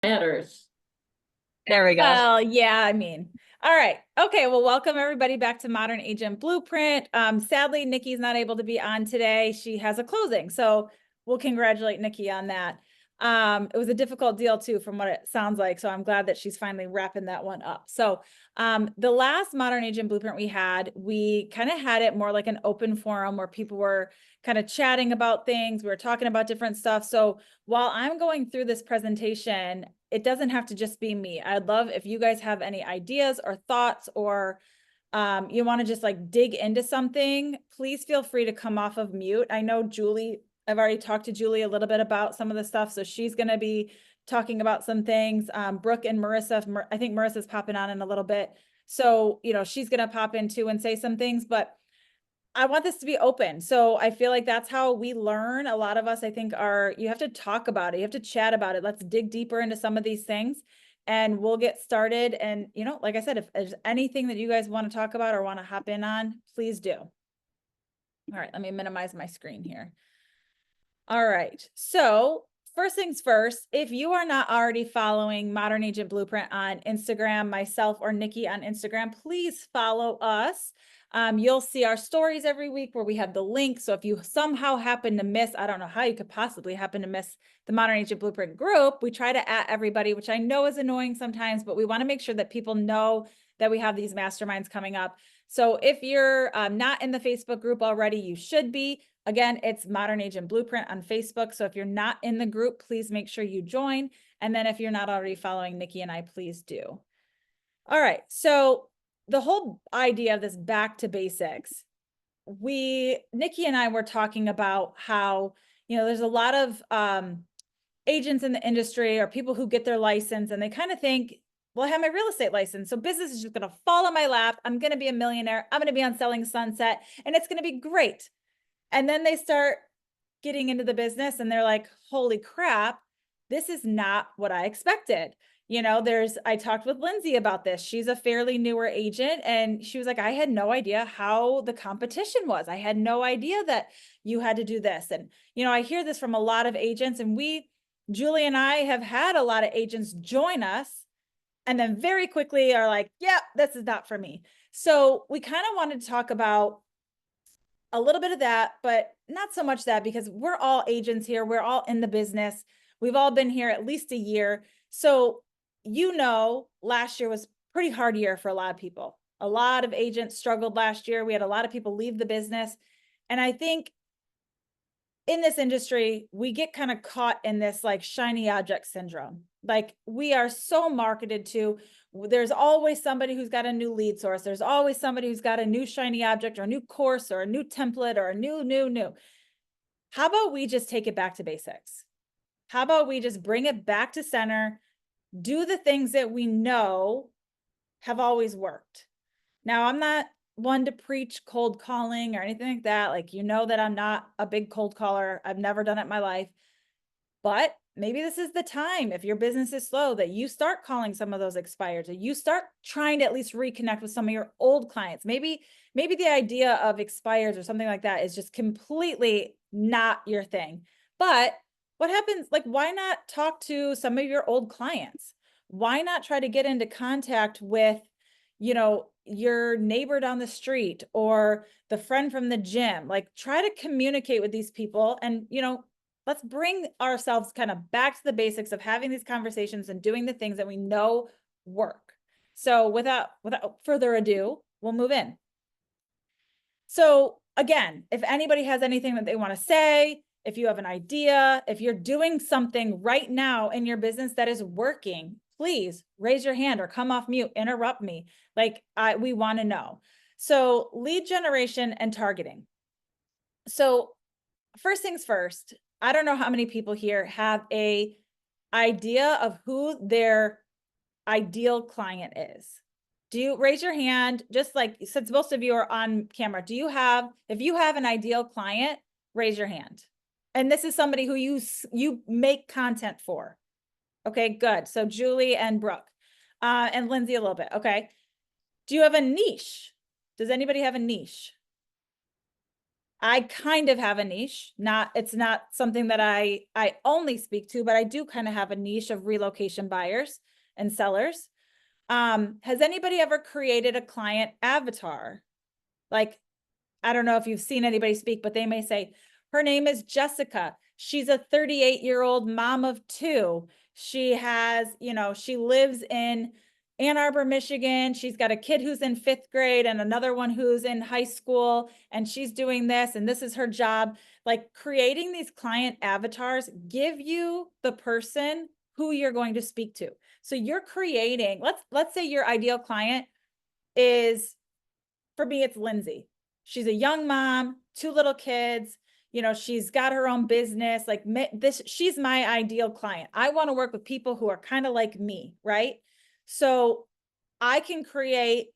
matters. There we go. Well, yeah, I mean, all right. Okay, well, welcome everybody back to Modern Agent Blueprint. Sadly, Nikki's not able to be on today. She has a closing, so we'll congratulate Nikki on that. It was a difficult deal too, from what it sounds like, so I'm glad that she's finally wrapping that one up. So the last Modern Agent Blueprint we kind of had it more like an open forum where people were kind of chatting about things. We were talking about different stuff. So while I'm going through this presentation, it doesn't have to just be me. I'd love if you guys have any ideas or thoughts, or you want to just like dig into something, please feel free to come off of mute. I know Julie, I've already talked to Julie a little bit about some of the stuff, so she's going to be talking about some things. Brooke and Marissa, I think Marissa's popping on in a little bit. So, you know, she's going to pop in too and say some things, but I want this to be open. So I feel like that's how we learn. A lot of us, I think, you have to talk about it. You have to chat about it. Let's dig deeper into some of these things and we'll get started. And, you know, like I said, if there's anything that you guys want to talk about or want to hop in on, please do. All right, let me minimize my screen here. All right, so first things first, if you are not already following Modern Agent Blueprint on Instagram, myself or Nikki on Instagram, please follow us. You'll see our stories every week where we have the link. So if you somehow happen to miss, I don't know how you could possibly happen to miss the Modern Agent Blueprint group, we try to at everybody, which I know is annoying sometimes, but we want to make sure that people know that we have these masterminds coming up. So if you're not in the Facebook group already, you should be. Again, it's Modern Agent Blueprint on Facebook. So if you're not in the group, please make sure you join. And then if you're not already following Nikki and I, please do. All right, so the whole idea of this back to basics, Nikki and I were talking about how, you know, there's a lot of agents in the industry or people who get their license and they kind of think, well, I have my real estate license, so business is just going to fall in my lap. I'm going to be a millionaire. I'm going to be on Selling Sunset and it's going to be great. And then they start getting into the business and they're like, holy crap, this is not what I expected. You know, I talked with Lindsay about this. She's a fairly newer agent and she was like, I had no idea how the competition was. I had no idea that you had to do this. And, you know, I hear this from a lot of agents, and Julie and I have had a lot of agents join us and then very quickly are like, yeah, this is not for me. So we kind of wanted to talk about a little bit of that, but not so much that, because we're all agents here. We're all in the business. We've all been here at least a year. So, you know, last year was a pretty hard year for a lot of people. A lot of agents struggled last year. We had a lot of people leave the business. And I think in this industry, we get kind of caught in this like shiny object syndrome. Like we are so marketed to, there's always somebody who's got a new lead source. There's always somebody who's got a new shiny object or a new course or a new template or a new. How about we just take it back to basics? How about we just bring it back to center, do the things that we know have always worked? Now, I'm not one to preach cold calling or anything like that. Like, you know that I'm not a big cold caller. I've never done it in my life. But maybe this is the time, if your business is slow, that you start calling some of those expireds, or you start trying to at least reconnect with some of your old clients. Maybe the idea of expireds or something like that is just completely not your thing. But what happens, like, why not talk to some of your old clients? Why not try to get into contact with, you know, your neighbor down the street or the friend from the gym? Like, try to communicate with these people and, you know, let's bring ourselves kind of back to the basics of having these conversations and doing the things that we know work. So without further ado, we'll move in. So again, if anybody has anything that they want to say, if you have an idea, if you're doing something right now in your business that is working, please raise your hand or come off mute, interrupt me. Like we want to know. So lead generation and targeting. So first things first, I don't know how many people here have a idea of who their ideal client is. Do you raise your hand? Just like, since most of you are on camera, if you have an ideal client, raise your hand. And this is somebody who you make content for. Okay, good. So Julie and Brooke, and Lindsay a little bit. Okay. Do you have a niche? Does anybody have a niche? I kind of have a niche, it's not something that I only speak to, but I do kind of have a niche of relocation buyers and sellers. Has anybody ever created a client avatar? Like, I don't know if you've seen anybody speak, but they may say, her name is Jessica. She's a 38-year-old mom of two. She has, she lives in Ann Arbor, Michigan. She's got a kid who's in 5th grade and another one who's in high school, and she's doing this, and this is her job. Like, creating these client avatars give you the person who you're going to speak to. So you're creating, let's say your ideal client is, for me, it's Lindsay. She's a young mom, 2 little kids, she's got her own business. Like she's my ideal client. I want to work with people who are kind of like me, right? So I can create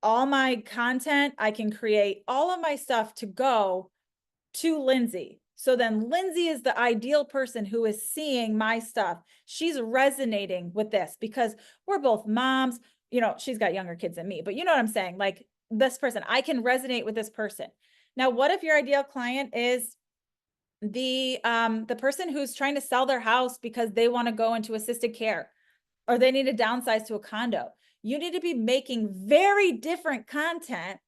all my content. I can create all of my stuff to go to Lindsay. So then Lindsay is the ideal person who is seeing my stuff. She's resonating with this because we're both moms. She's got younger kids than me, but you know what I'm saying? Like, this person, I can resonate with this person. Now, what if your ideal client is the person who's trying to sell their house because they want to go into assisted care, or they need to downsize to a condo? You need to be making very different content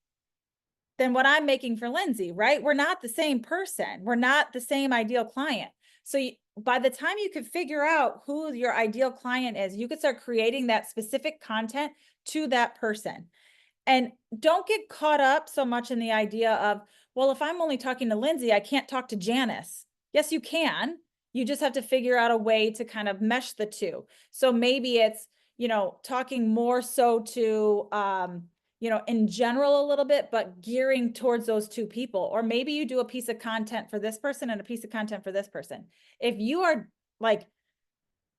than what I'm making for Lindsay, right? We're not the same person. We're not the same ideal client. So by the time you could figure out who your ideal client is, you could start creating that specific content to that person. And don't get caught up so much in the idea of, well, if I'm only talking to Lindsay, I can't talk to Janice. Yes, you can. You just have to figure out a way to kind of mesh the two. So maybe it's, talking more so to, in general a little bit, but gearing towards those 2 people. Or maybe you do a piece of content for this person and a piece of content for this person. If you are like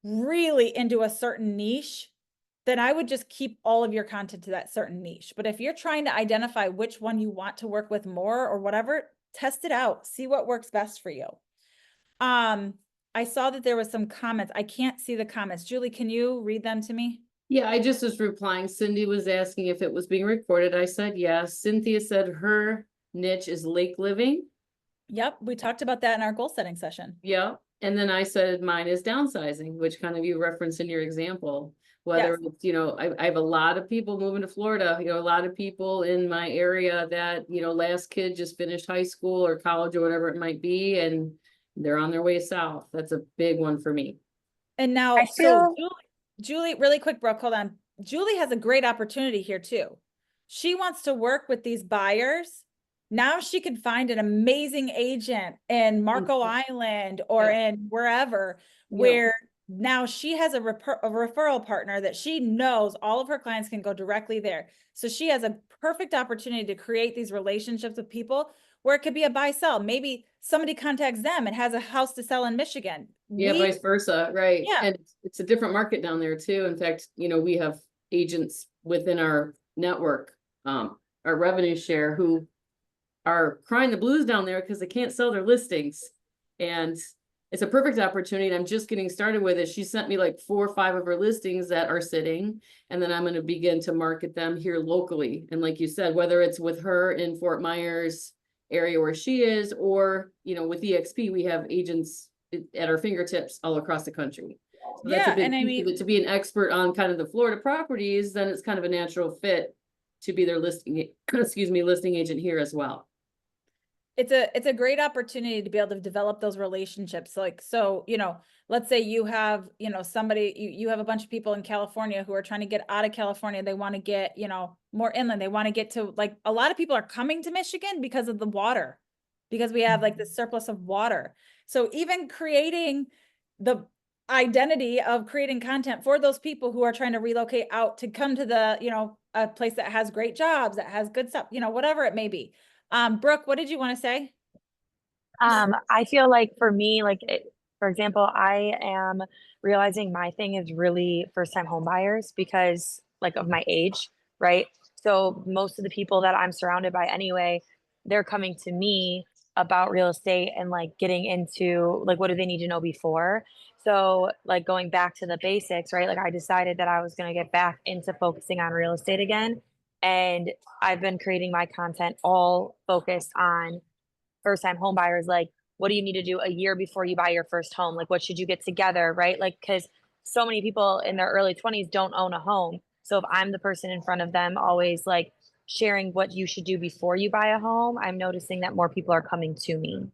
really into a certain niche, then I would just keep all of your content to that certain niche. But if you're trying to identify which one you want to work with more or whatever, test it out, see what works best for you. I saw that there was some comments. I can't see the comments. Julie, can you read them to me? Yeah, I just was replying. Cindy was asking if it was being recorded. I said yes. Cynthia said her niche is lake living. Yep, we talked about that in our goal setting session. Yeah. And then I said mine is downsizing, which kind of you referenced in your example. Whether Yes. it's, I have a lot of people moving to Florida, a lot of people in my area that, last kid just finished high school or college or whatever it might be, and they're on their way south. That's a big one for me. And now, so Julie, really quick, Brooke, hold on. Julie has a great opportunity here too. She wants to work with these buyers. Now she can find an amazing agent in Marco Island or in wherever, where now she has a referral partner that she knows all of her clients can go directly there. So she has a perfect opportunity to create these relationships with people where it could be a buy sell. Maybe somebody contacts them and has a house to sell in Michigan. Yeah, vice versa, right? Yeah. And it's a different market down there too. In fact, we have agents within our network, our revenue share, who are crying the blues down there because they can't sell their listings. And it's a perfect opportunity. And I'm just getting started with it. She sent me like 4 or 5 of her listings that are sitting, and then I'm going to begin to market them here locally. And like you said, whether it's with her in Fort Myers area where she is, or, with EXP, we have agents at our fingertips all across the country. So that's a big piece of it. To be an expert on kind of the Florida properties, then it's kind of a natural fit to be their listing agent here as well. It's a great opportunity to be able to develop those relationships. Like, so, let's say you have, somebody, you have a bunch of people in California who are trying to get out of California. They want to get, more inland. They want to get to, like, a lot of people are coming to Michigan because of the water, because we have like the surplus of water. So even creating the identity of creating content for those people who are trying to relocate out to come to the, a place that has great jobs, that has good stuff, whatever it may be. Brooke, what did you want to say? I feel like for me, for example, I am realizing my thing is really first time home buyers because like of my age, right? So most of the people that I'm surrounded by anyway, they're coming to me about real estate and like getting into like what do they need to know before. So like going back to the basics, right? Like I decided that I was going to get back into focusing on real estate again. And I've been creating my content all focused on first time home buyers. Like, what do you need to do a year before you buy your first home? Like, what should you get together? Right. Like, cause so many people in their early 20s don't own a home. So if I'm the person in front of them, always like sharing what you should do before you buy a home, I'm noticing that more people are coming to me.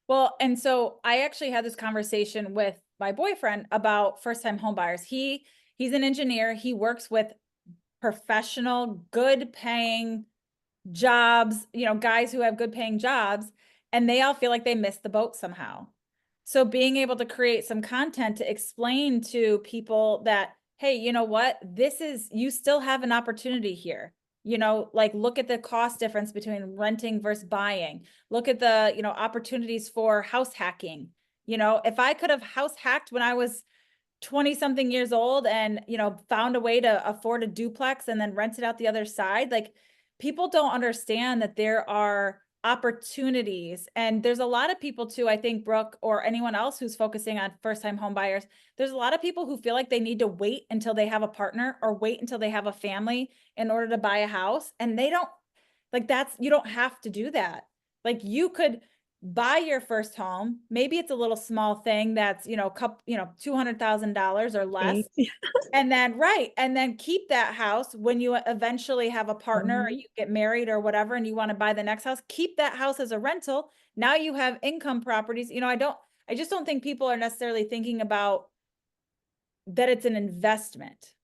Well, and so I actually had this conversation with my boyfriend about first-time home buyers. He's an engineer. He works with professional, good paying jobs, you know, guys who have good paying jobs, and they all feel like they missed the boat somehow. So being able to create some content to explain to people that, hey, you know what, you still have an opportunity here. You know, like look at the cost difference between renting versus buying. Look at the, you know, opportunities for house hacking. You know, if I could have house hacked when I was 20 something years old and, you know, found a way to afford a duplex and then rent it out the other side, like people don't understand that there are opportunities. And there's a lot of people too, I think, Brooke, or anyone else who's focusing on first-time home buyers, there's a lot of people who feel like they need to wait until they have a partner or wait until they have a family in order to buy a house. And they don't, like, you don't have to do that. Like, you could buy your first home. Maybe it's a little small thing that's, you know, $200,000 or less. And then, and then keep that house when you eventually have a partner or you get married or whatever, and you want to buy the next house, keep that house as a rental. Now you have income properties. You know, I just don't think people are necessarily thinking about that it's an investment.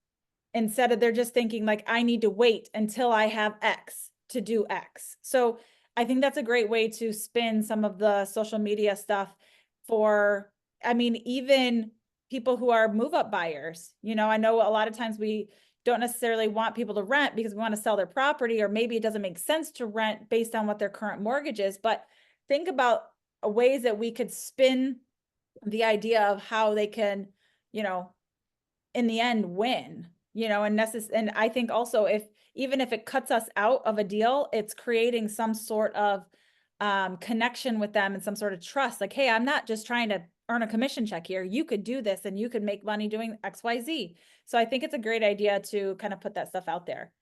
Instead of they're just thinking like, I need to wait until I have X to do X. So I think that's a great way to spin some of the social media stuff for, I mean, even people who are move-up buyers. You know, I know a lot of times we don't necessarily want people to rent because we want to sell their property, or maybe it doesn't make sense to rent based on what their current mortgage is. But think about ways that we could spin the idea of how they can, you know, in the end win, you know, and I think also even if it cuts us out of a deal, it's creating some sort of connection with them and some sort of trust. Like, hey, I'm not just trying to earn a commission check here. You could do this and you could make money doing X, Y, Z. So I think it's a great idea to kind of put that stuff out there.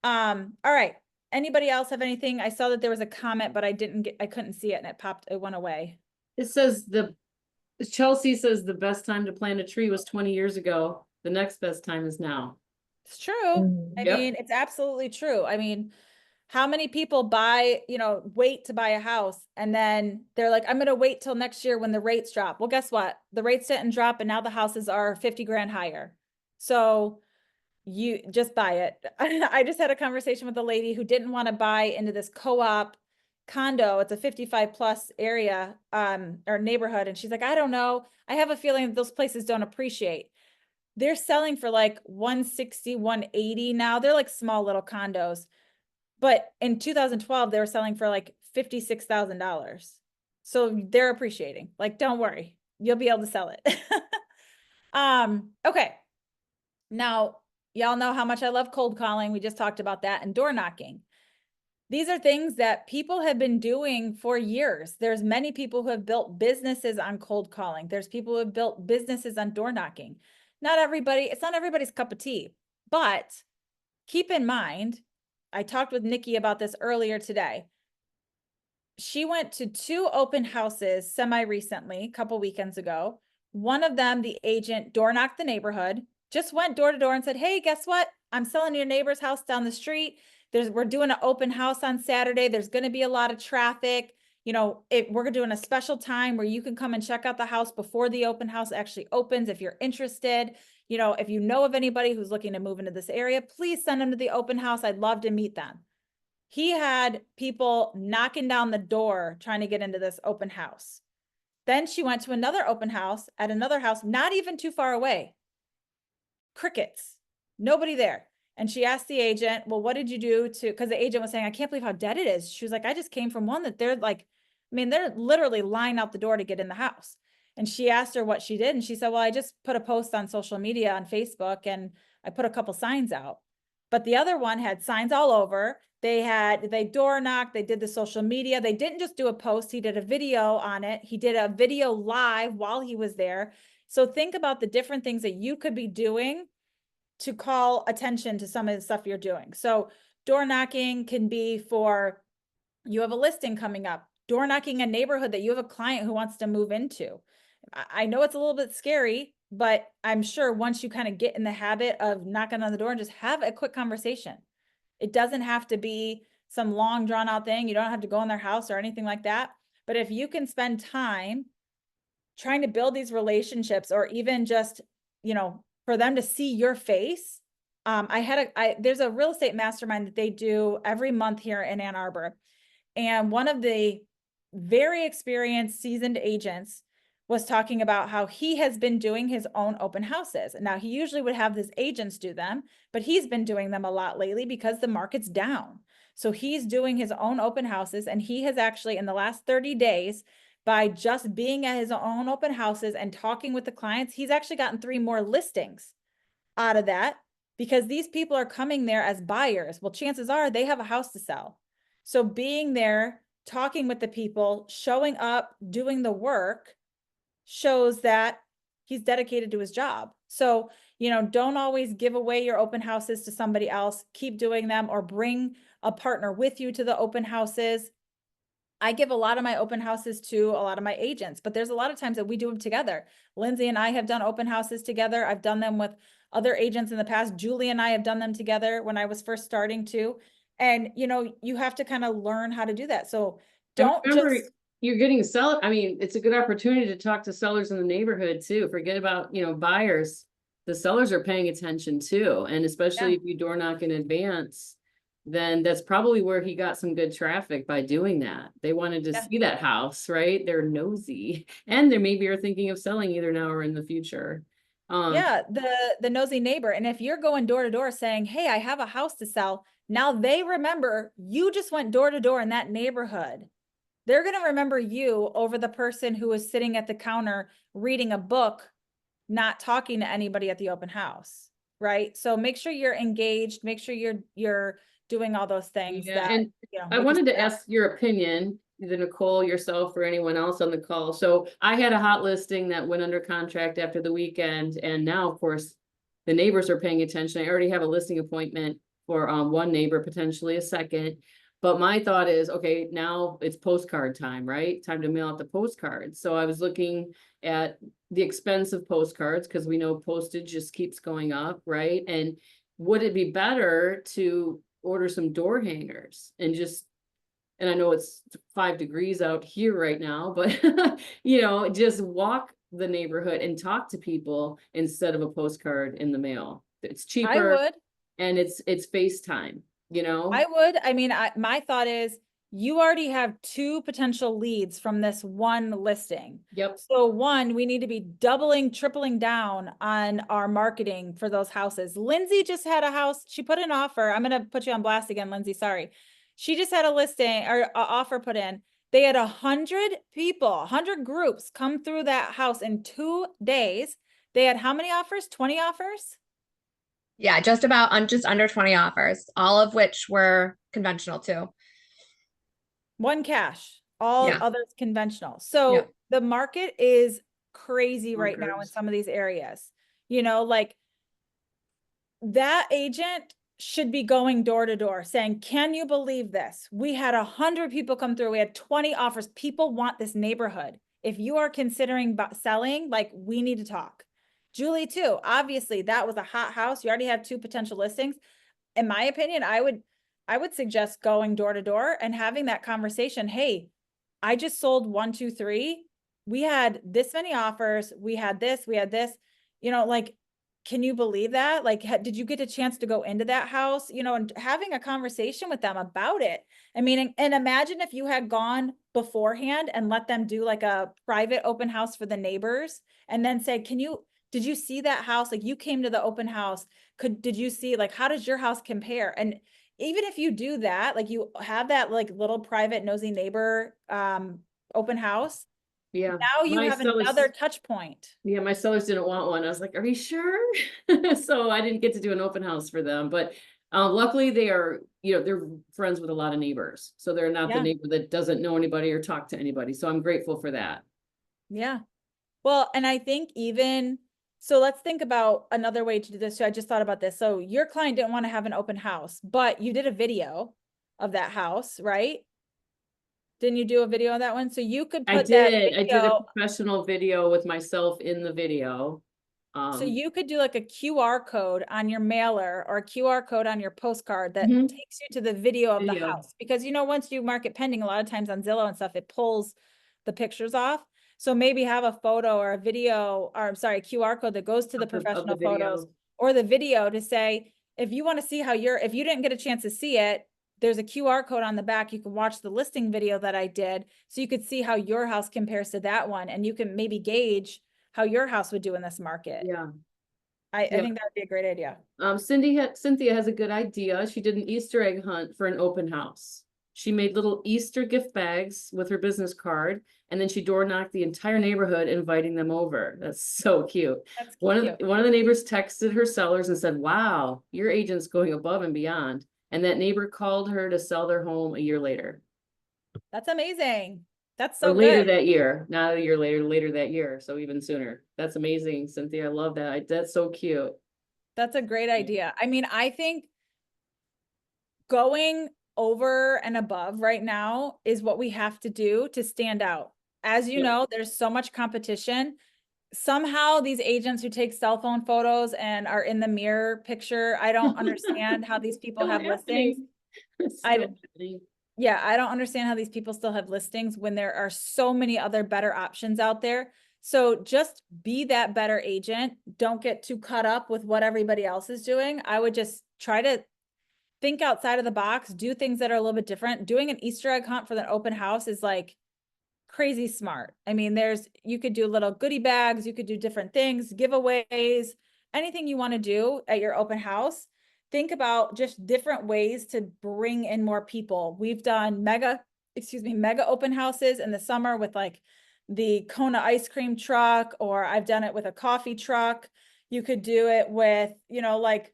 All right. Anybody else have anything? I saw that there was a comment, but I couldn't see it and it went away. It says Chelsea says the best time to plant a tree was 20 years ago. The next best time is now. It's true. I mean, it's absolutely true. I mean, how many people wait to buy a house and then they're like, I'm going to wait till next year when the rates drop. Well, guess what? The rates didn't drop and now the houses are 50 grand higher. So you just buy it. I just had a conversation with a lady who didn't want to buy into this co-op condo. It's a 55 plus area or neighborhood. And she's like, I don't know. I have a feeling that those places don't appreciate. They're selling for like 160, 180 now. They're like small little condos. But in 2012, they were selling for like $56,000. So they're appreciating. Like, don't worry, you'll be able to sell it. Okay. Now, y'all know how much I love cold calling. We just talked about that, and door knocking. These are things that people have been doing for years. There's many people who have built businesses on cold calling. There's people who have built businesses on door knocking. It's not everybody's cup of tea, but keep in mind, I talked with Nikki about this earlier today. She went to 2 open houses semi-recently, a couple weekends ago. One of them, the agent door knocked the neighborhood, just went door to door and said, hey, guess what? I'm selling your neighbor's house down the street. We're doing an open house on Saturday. There's going to be a lot of traffic. You know, we're doing a special time where you can come and check out the house before the open house actually opens. If you're interested, you know, if you know of anybody who's looking to move into this area, please send them to the open house. I'd love to meet them. He had people knocking down the door trying to get into this open house. Then she went to another open house at another house, not even too far away. Crickets, nobody there. And she asked the agent, well, what did you do because the agent was saying, I can't believe how dead it is. She was like, I just came from one that they're like, I mean, they're literally lying out the door to get in the house. And she asked her what she did. And she said, well, I just put a post on social media on Facebook and I put a couple signs out. But the other one had signs all over. They door knocked, they did the social media. They didn't just do a post. He did a video on it. He did a video live while he was there. So think about the different things that you could be doing to call attention to some of the stuff you're doing. So door knocking can be for, you have a listing coming up, door knocking a neighborhood that you have a client who wants to move into. I know it's a little bit scary, but I'm sure once you kind of get in the habit of knocking on the door and just have a quick conversation, it doesn't have to be some long drawn out thing. You don't have to go in their house or anything like that. But if you can spend time trying to build these relationships, or even just, you know, for them to see your face. There's a real estate mastermind that they do every month here in Ann Arbor. And one of the very experienced, seasoned agents was talking about how he has been doing his own open houses. Now, he usually would have his agents do them, but he's been doing them a lot lately because the market's down. So he's doing his own open houses, and he has actually, in the last 30 days, by just being at his own open houses and talking with the clients, he's actually gotten 3 more listings out of that, because these people are coming there as buyers. Well, chances are they have a house to sell. So being there, talking with the people, showing up, doing the work shows that he's dedicated to his job. So, you know, don't always give away your open houses to somebody else. Keep doing them, or bring a partner with you to the open houses. I give a lot of my open houses to a lot of my agents, but there's a lot of times that we do them together. Lindsay and I have done open houses together. I've done them with other agents in the past. Julie and I have done them together when I was first starting to. And, you know, you have to kind of learn how to do that. So don't just, you're getting I mean, it's a good opportunity to talk to sellers in the neighborhood too. Forget about, you know, buyers. The sellers are paying attention too. And especially if you door knock in advance, then that's probably where he got some good traffic by doing that. They wanted to see that house, right? They're nosy, and they maybe are thinking of selling either now or in the future. The nosy neighbor. And if you're going door to door saying, hey, I have a house to sell, now they remember you just went door to door in that neighborhood. They're going to remember you over the person who is sitting at the counter reading a book, not talking to anybody at the open house, right? So make sure you're engaged, make sure you're doing all those things. And you know, I wanted to ask your opinion, either Nicole, yourself, or anyone else on the call. So I had a hot listing that went under contract after the weekend, and now of course the neighbors are paying attention. I already have a listing appointment for one neighbor, potentially a second. But my thought is, okay, now it's postcard time, right? Time to mail out the postcards. So I was looking at the expense of postcards, because we know postage just keeps going up, right? And would it be better to order some door hangers and I know it's 5 degrees out here right now, but you know, just walk the neighborhood and talk to people instead of a postcard in the mail. It's cheaper. I would. And it's FaceTime, you know? I would. I mean, my thought is, you already have 2 potential leads from this one listing. Yep. So one, we need to be doubling, tripling down on our marketing for those houses. Lindsay just had a house. She put an offer. I'm going to put you on blast again, Lindsay. Sorry. She just had a listing or an offer put in. They had 100 people, 100 groups come through that house in 2 days. They had how many offers? 20 offers? Yeah, just under 20 offers, all of which were conventional too. One cash, all others conventional. So the market is crazy right now in some of these areas. You know, like that agent should be going door to door saying, can you believe this? We had 100 people come through. We had 20 offers. People want this neighborhood. If you are considering selling, like, we need to talk. Julie too. Obviously that was a hot house. You already have 2 potential listings. In my opinion, I would suggest going door to door and having that conversation. Hey, I just sold 1, 2, 3. We had this many offers. We had this, you know, like, can you believe that? Like, did you get a chance to go into that house? You know, and having a conversation with them about it. I mean, and imagine if you had gone beforehand and let them do like a private open house for the neighbors, and then say, did you see that house? Like, you came to the open house. Did you see, like, how does your house compare? And even if you do that, like, you have that like little private nosy neighbor open house. Yeah. Now you have another touch point. Yeah, my sellers didn't want one. I was like, are you sure? So I didn't get to do an open house for them. But luckily they are, you know, they're friends with a lot of neighbors. So they're not the neighbor that doesn't know anybody or talk to anybody. So I'm grateful for that. Yeah. Well, and I think even So let's think about another way to do this. So I just thought about this. So your client didn't want to have an open house, but you did a video of that house, right? Didn't you do a video of that one? So you could put I that did a video, professional video with myself in the video. so you could do like a QR code on your mailer or a QR code on your postcard that Mhm. takes you to the video of the Video. house. Because once you mark it pending, a lot of times on Zillow and stuff, it pulls the pictures off. So maybe have a photo or a video, or I'm sorry, a QR code that goes to the Of the professional video. photos or the video to say, if you want to see how if you didn't get a chance to see it, there's a QR code on the back. You can watch the listing video that I did. So you could see how your house compares to that one. And you can maybe gauge how your house would do in this market. Yeah. I Yep. think that would be a great idea. Cynthia has a good idea. She did an Easter egg hunt for an open house. She made little Easter gift bags with her business card, and then she door knocked the entire neighborhood, inviting them over. That's so cute. That's One cute. of the neighbors texted her sellers and said, "Wow, your agent's going above and beyond." And that neighbor called her to sell their home a year later. That's amazing. That's Or so later good. that year, not a year later, later that year. So even sooner. That's amazing, Cynthia. I love that. That's so cute. That's a great idea. I mean, I think going over and above right now is what we have to do to stand out. As you Yeah. know, there's so much competition. Somehow these agents who take cell phone photos and are in the mirror picture, I don't understand how these people Still have listings. happening. It's I still don't- happening. Yeah, I don't understand how these people still have listings when there are so many other better options out there. So just be that better agent. Don't get too caught up with what everybody else is doing. I would just try to think outside of the box, do things that are a little bit different. Doing an Easter egg hunt for the open house is like crazy smart. I mean, you could do little goodie bags, you could do different things, giveaways, anything you want to do at your open house. Think about just different ways to bring in more people. We've done mega open houses in the summer with like the Kona ice cream truck, or I've done it with a coffee truck. You could do it with, like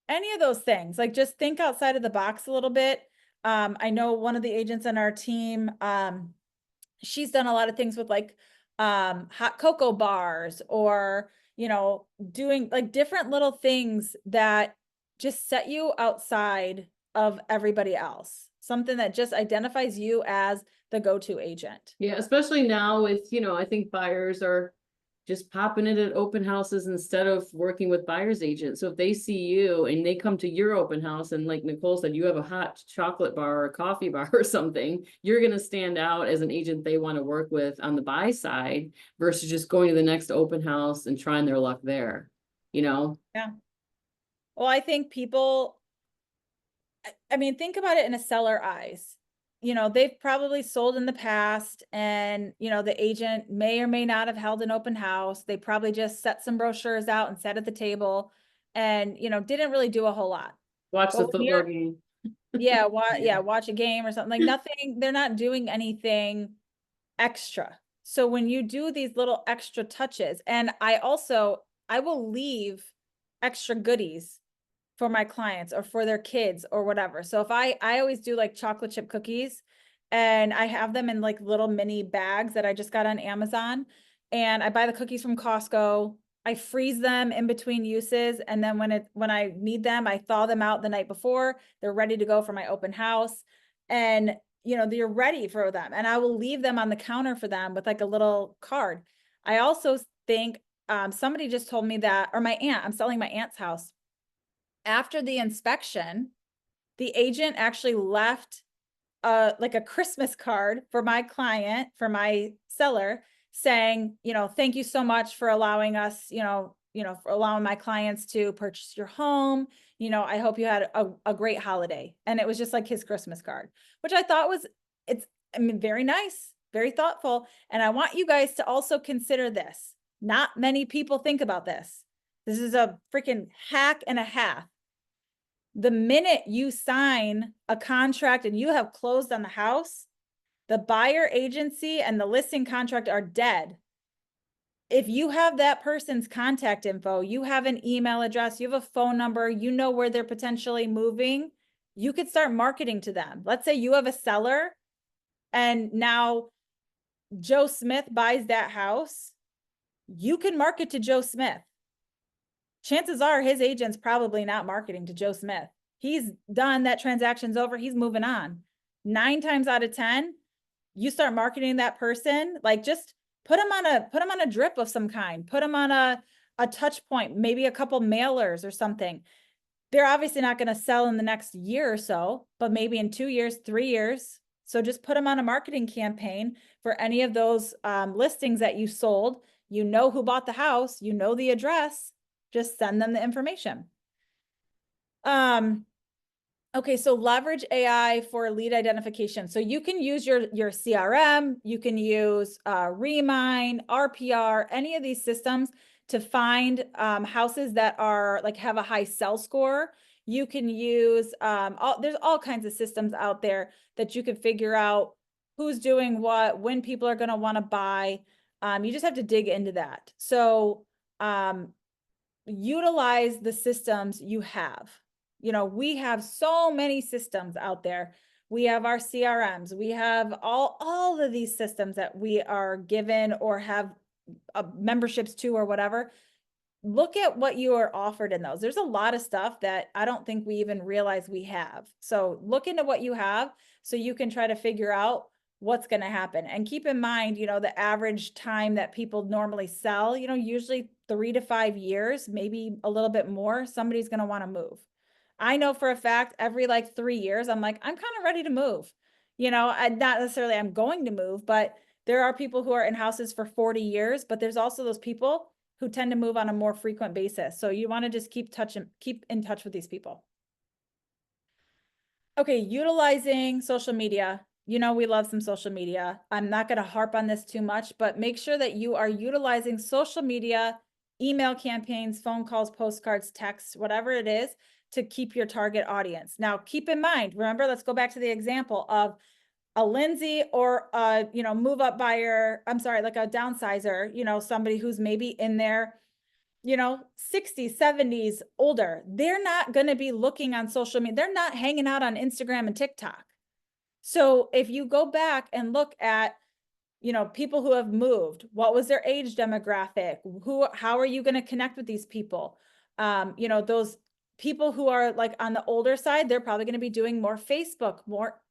any of those things. Like just think outside of the box a little bit. I know one of the agents on our team, she's done a lot of things with like hot cocoa bars, or doing like different little things that just set you outside of everybody else, something that just identifies you as the go-to agent. Yeah, especially now with, I think buyers are just popping it at open houses instead of working with buyer's agents. So if they see you and they come to your open house and like Nicole said, you have a hot chocolate bar or a coffee bar or something, you're going to stand out as an agent they want to work with on the buy side versus just going to the next open house and trying their luck there, Yeah. Well, I think people, I mean, think about it in a seller eyes. They've probably sold in the past, and, the agent may or may not have held an open house. They probably just set some brochures out and sat at the table and, didn't really do a whole lot. watch the But when football game. Yeah, watch a game or something. Like nothing, they're not doing anything extra. So when you do these little extra touches, and I will leave extra goodies for my clients or for their kids or whatever. So if I always do like chocolate chip cookies, and I have them in like little mini bags that I just got on Amazon, and I buy the cookies from Costco. I freeze them in between uses, and then when I need them, I thaw them out the night before. They're ready to go for my open house, and they're ready for them, and I will leave them on the counter for them with like a little card. I also think somebody just told me that, or my aunt, I'm selling my aunt's house. After the inspection, the agent actually left like a Christmas card for my client, for my seller, saying, thank you so much for allowing us, for allowing my clients to purchase your home. I hope you had a great holiday. And it was just like his Christmas card, which I thought very nice, very thoughtful. And I want you guys to also consider this. Not many people think about this. This is a freaking hack and a half. The minute you sign a contract and you have closed on the house, the buyer agency and the listing contract are dead. If you have that person's contact info, you have an email address, you have a phone number, you know where they're potentially moving, you could start marketing to them. Let's say you have a seller and now Joe Smith buys that house. You can market to Joe Smith. chances are his agent's probably not marketing to Joe Smith. He's done, that transaction's over, he's moving on. 9 times out of 10, you start marketing that person, like just put them on a drip of some kind, put them on a touch point, maybe a couple mailers or something. They're obviously not going to sell in the next year or so, but maybe in 2 years, 3 years. So just put them on a marketing campaign for any of those listings that you sold. You know who bought the house, you know the address, just send them the information. Okay, so leverage AI for lead identification. So you can use your CRM, you can use Remine, RPR, any of these systems to find houses that are like have a high sell score. You can use, there's all kinds of systems out there that you can figure out who's doing what, when people are gonna wanna buy. You just have to dig into that. So utilize the systems you have. You know, we have so many systems out there. We have our CRMs, we have all of these systems that we are given or have memberships to or whatever. Look at what you are offered in those. There's a lot of stuff that I don't think we even realize we have. So look into what you have so you can try to figure out what's going to happen. And keep in mind, you know, the average time that people normally sell, you know, usually 3 to 5 years, maybe a little bit more, somebody's going to want to move. I know for a fact every like 3 years, I'm like, I'm kind of ready to move. You know, not necessarily I'm going to move, but there are people who are in houses for 40 years, but there's also those people who tend to move on a more frequent basis. So you want to just keep in touch with these people. Okay, utilizing social media. You know, we love some social media. I'm not going to harp on this too much, but make sure that you are utilizing social media, email campaigns, phone calls, postcards, texts, whatever it is, to keep your target audience. Now, keep in mind, remember, let's go back to the example of a Lindsay or a, you know, move up buyer, I'm sorry, like a downsizer, you know, somebody who's maybe in their, you know, 60s, 70s, older. They're not going to be looking on social media. They're not hanging out on Instagram and TikTok. So if you go back and look at, you know, people who have moved, what was their age demographic? How are you going to connect with these people? You know, those people who are like on the older side, they're probably going to be doing more Facebook,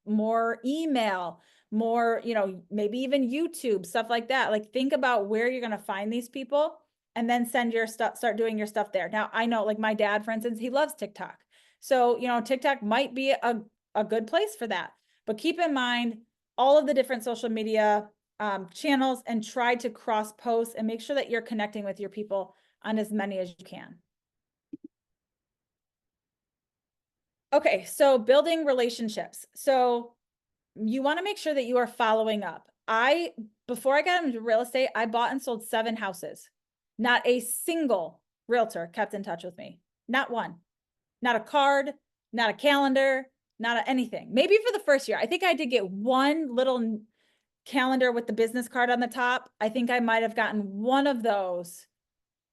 more email, more, you know, maybe even YouTube, stuff like that. Like think about where you're going to find these people and then send your stuff, start doing your stuff there. Now, I know like my dad, for instance, he loves TikTok. So, you know, TikTok might be a good place for that. But keep in mind all of the different social media channels and try to cross post and make sure that you're connecting with your people on as many as you can. Okay, so building relationships. So you want to make sure that you are following up. Before I got into real estate, I bought and sold 7 houses. Not a single realtor kept in touch with me. Not one. Not a card, not a calendar, not anything. Maybe for the first year. I think I did get one little calendar with the business card on the top. I think I might have gotten one of those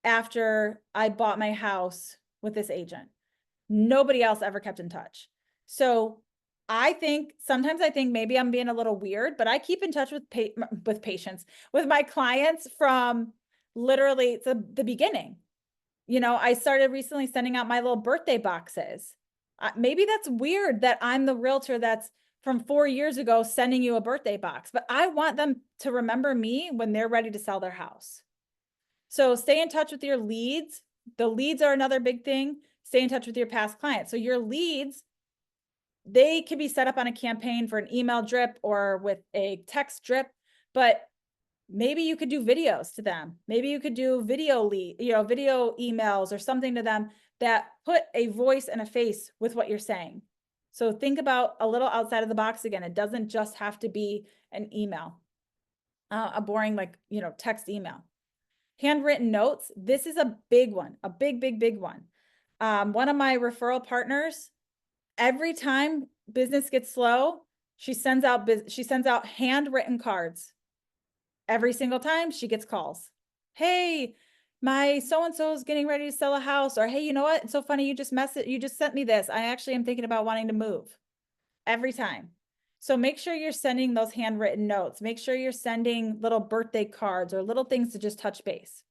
after I bought my house with this agent. Nobody else ever kept in touch. So sometimes I think maybe I'm being a little weird, but I keep in touch with patients, with my clients from literally the beginning. You know, I started recently sending out my little birthday boxes. Maybe that's weird that I'm the realtor that's from 4 years ago sending you a birthday box, but I want them to remember me when they're ready to sell their house. So stay in touch with your leads. The leads are another big thing. Stay in touch with your past clients. So your leads, they can be set up on a campaign for an email drip or with a text drip, but maybe you could do videos to them. Maybe you could do video emails or something to them that put a voice and a face with what you're saying. So think about a little outside of the box again. It doesn't just have to be an email, a boring, like, you know, text email. Handwritten notes. This is a big one, a big one. One of my referral partners, every time business gets slow, she sends out handwritten cards. Every single time she gets calls. Hey, my so-and-so is getting ready to sell a house. Or, hey, you know what? It's so funny. You just sent me this. I actually am thinking about wanting to move. Every time. So make sure you're sending those handwritten notes. Make sure you're sending little birthday cards or little things to just touch base.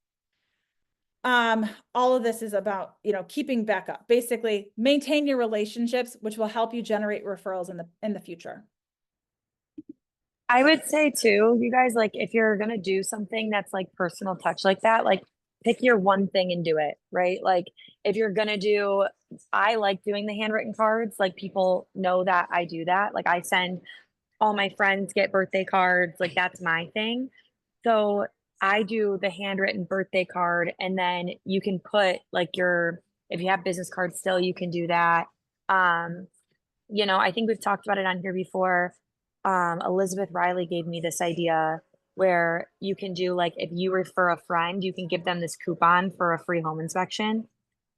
all of this is about, keeping back up, basically maintain your relationships, which will help you generate referrals in the future. I would say too, you guys, like if you're gonna do something that's like personal touch like that, like pick your one thing and do it, right? Like if you're gonna do, I like doing the handwritten cards, like people know that I do that. Like I send all my friends get birthday cards, like that's my thing. So I do the handwritten birthday card, and then you can put like if you have business cards still, you can do that. I think we've talked about it on here before. Elizabeth Riley gave me this idea where you can do like, if you refer a friend, you can give them this coupon for a free home inspection.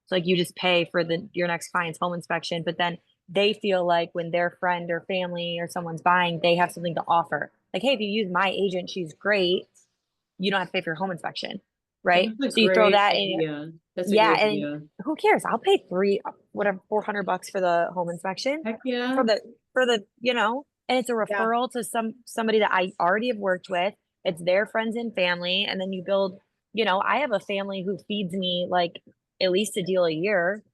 So like you just pay for your next client's home inspection, but then they feel like when their friend or family or someone's buying, they have something to offer. Like, hey, if you use my agent, she's great. You don't have to pay for your home inspection, right? That's a So you throw great that in. idea. That's a Yeah, great and idea. who cares? I'll pay $400 for the home inspection Heck yeah. for the and it's a referral to somebody that I already have worked with. It's their friends and family, and then you build. I have a family who feeds me like at least a deal a year,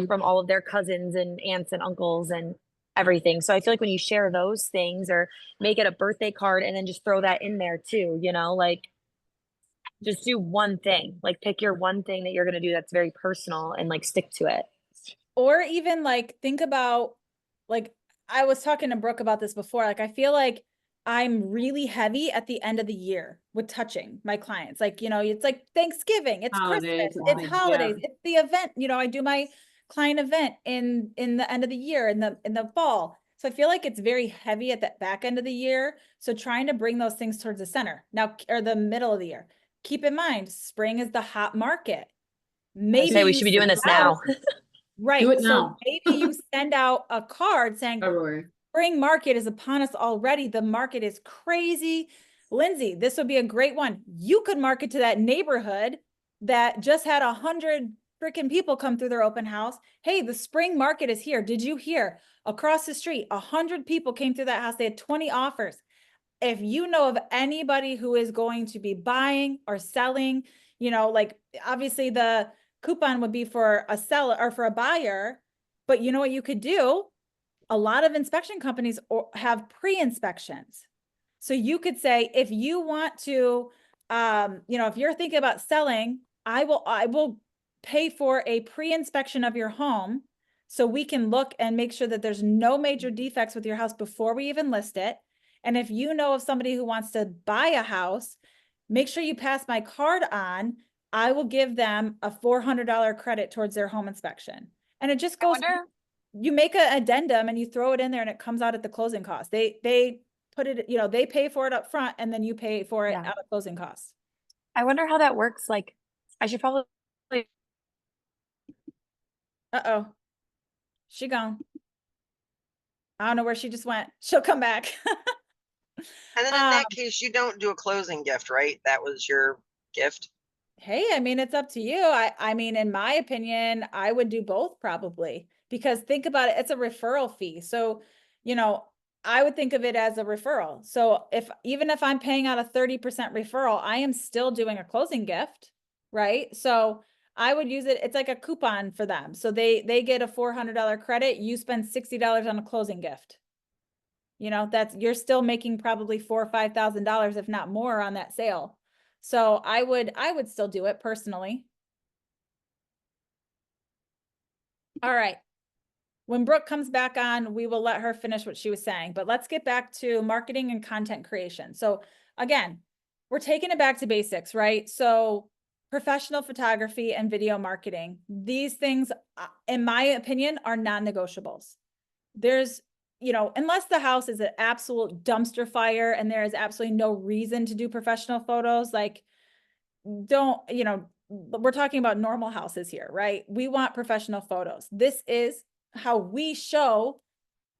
from all of their cousins and aunts and uncles and everything. So I feel like when you share those things or make it a birthday card and then just throw that in there too, like just do one thing, like pick your one thing that you're going to do that's very personal and like stick to it. Or even like think about, like I was talking to Brooke about this before, like I feel like I'm really heavy at the end of the year with touching my clients. Like, it's like Thanksgiving, it's Holidays, Christmas, it's holidays, it's the event, I do my client event in the end of the year, in the fall. So I feel like it's very heavy at that back end of the year. So trying to bring those things towards the center now, or the middle of the year. Keep in mind, spring is the hot market. Maybe I say we should be doing this now. Right. Do it so now. maybe you send out a card saying, February. spring market is upon us already. The market is crazy. Lindsay, this would be a great one. You could market to that neighborhood that just had 100 freaking people come through their open house. Hey, the spring market is here. Did you hear? Across the street, 100 people came through that house. They had 20 offers. If you know of anybody who is going to be buying or selling, like obviously the coupon would be for a seller or for a buyer, but you know what you could do? A lot of inspection companies have pre-inspections. So you could say, if you want to, if you're thinking about selling, I will pay for a pre-inspection of your home so we can look and make sure that there's no major defects with your house before we even list it. And if you know of somebody who wants to buy a house, make sure you pass my card on. I will give them a $400 credit towards their home inspection. And it just goes, you make an addendum and you throw it in there and it comes out at the closing cost. They put it, they pay for it up front and then you pay for it out of closing costs. I wonder how that works. Like I should probably. Uh-oh. She gone. I don't know where she just went. She'll come back. And then in that case, you don't do a closing gift, right? That was your gift. Hey, I mean, it's up to you. I mean, in my opinion, I would do both probably, because think about it, it's a referral fee. So, I would think of it as a referral. So even if I'm paying out a 30% referral, I am still doing a closing gift, right? So I would use it. It's like a coupon for them. So they get a $400 credit. You spend $60 on a closing gift. You're still making probably $4,000 or $5,000, if not more, on that sale. So I would still do it personally. All right. When Brooke comes back on, we will let her finish what she was saying, but let's get back to marketing and content creation. So again, we're taking it back to basics, right? So professional photography and video marketing, these things, in my opinion, are non-negotiables. There's, unless the house is an absolute dumpster fire and there is absolutely no reason to do professional photos, like we're talking about normal houses here, right? We want professional photos. This is how we show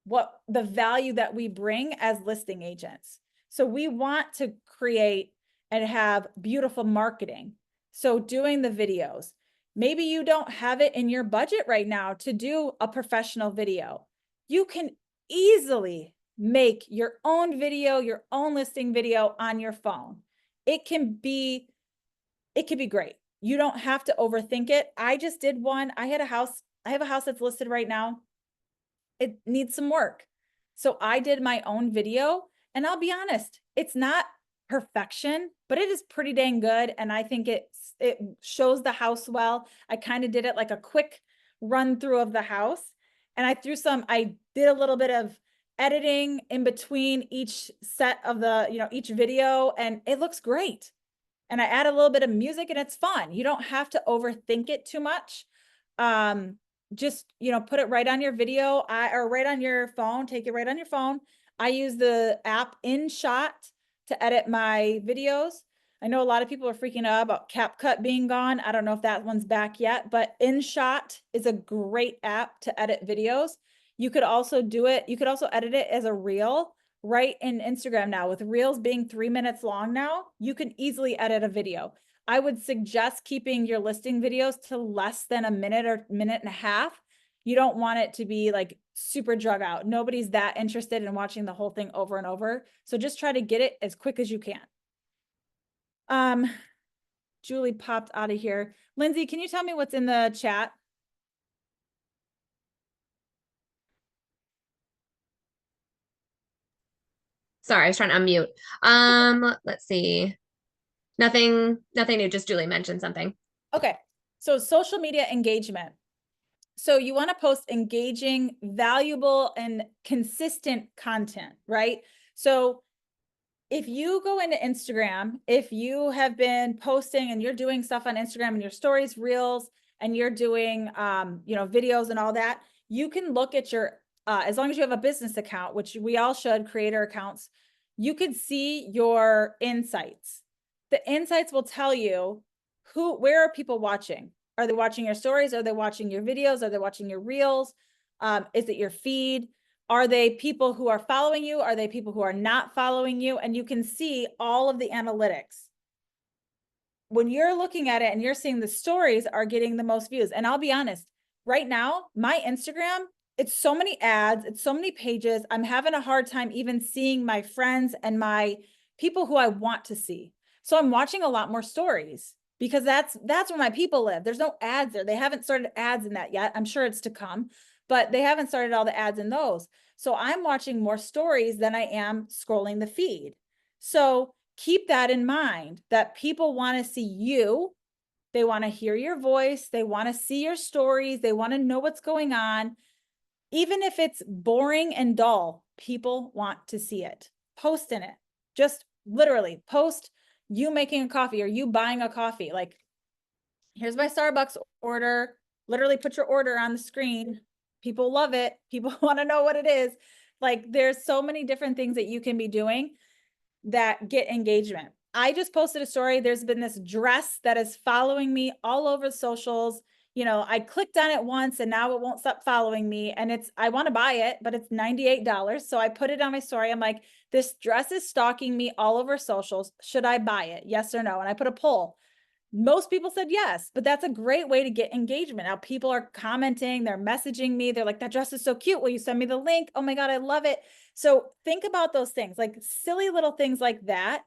what the value that we bring as listing agents. So we want to create and have beautiful marketing. So doing the videos, maybe you don't have it in your budget right now to do a professional video. You can easily make your own video, your own listing video on your phone. It can be great. You don't have to overthink it. I just did one. I have a house that's listed right now. It needs some work. So I did my own video, and I'll be honest, it's not perfection, but it is pretty dang good. And I think it shows the house well. I kind of did it like a quick run through of the house. And I did a little bit of editing in between each set of each video, and it looks great. And I add a little bit of music, and it's fun. You don't have to overthink it too much. Just, put it right on your video or right on your phone, take it right on your phone. I use the app InShot to edit my videos. I know a lot of people are freaking out about CapCut being gone. I don't know if that one's back yet, but InShot is a great app to edit videos. You could also edit it as a reel right in Instagram now. With reels being 3 minutes long now, you can easily edit a video. I would suggest keeping your listing videos to less than a minute or minute and a half. You don't want it to be like super drug out. Nobody's that interested in watching the whole thing over and over. So just try to get it as quick as you can. Julie popped out of here. Lindsay, can you tell me what's in the chat? Sorry, I was trying to unmute. Let's see. Nothing new, just Julie mentioned something. Okay, so social media engagement. So you want to post engaging, valuable, and consistent content, right? So if you go into Instagram, if you have been posting and you're doing stuff on Instagram and your stories, reels, and you're doing, videos and all that, you can look at your, as long as you have a business account, which we all should, creator accounts, you can see your insights. The insights will tell you where are people watching? Are they watching your stories? Are they watching your videos? Are they watching your reels? Is it your feed? Are they people who are following you? Are they people who are not following you? And you can see all of the analytics. When you're looking at it and you're seeing the stories are getting the most views. And I'll be honest, right now, my Instagram, it's so many ads, it's so many pages. I'm having a hard time even seeing my friends and my people who I want to see. So I'm watching a lot more stories, because that's where my people live. There's no ads there. They haven't started ads in that yet. I'm sure it's to come, but they haven't started all the ads in those. So I'm watching more stories than I am scrolling the feed. So keep that in mind, that people want to see you. They want to hear your voice. They want to see your stories. They want to know what's going on. Even if it's boring and dull, people want to see it. Post in it. Just literally post you making a coffee or you buying a coffee. Like, here's my Starbucks order. Literally put your order on the screen. People love it. People want to know what it is. Like, there's so many different things that you can be doing that get engagement. I just posted a story. There's been this dress that is following me all over socials. I clicked on it once and now it won't stop following me. And I want to buy it, but it's $98. So I put it on my story. I'm like, this dress is stalking me all over socials. Should I buy it? Yes or no? And I put a poll. Most people said yes, but that's a great way to get engagement. Now people are commenting, they're messaging me. They're like, that dress is so cute. Will you send me the link? Oh my God, I love it. So think about those things, like silly little things like that.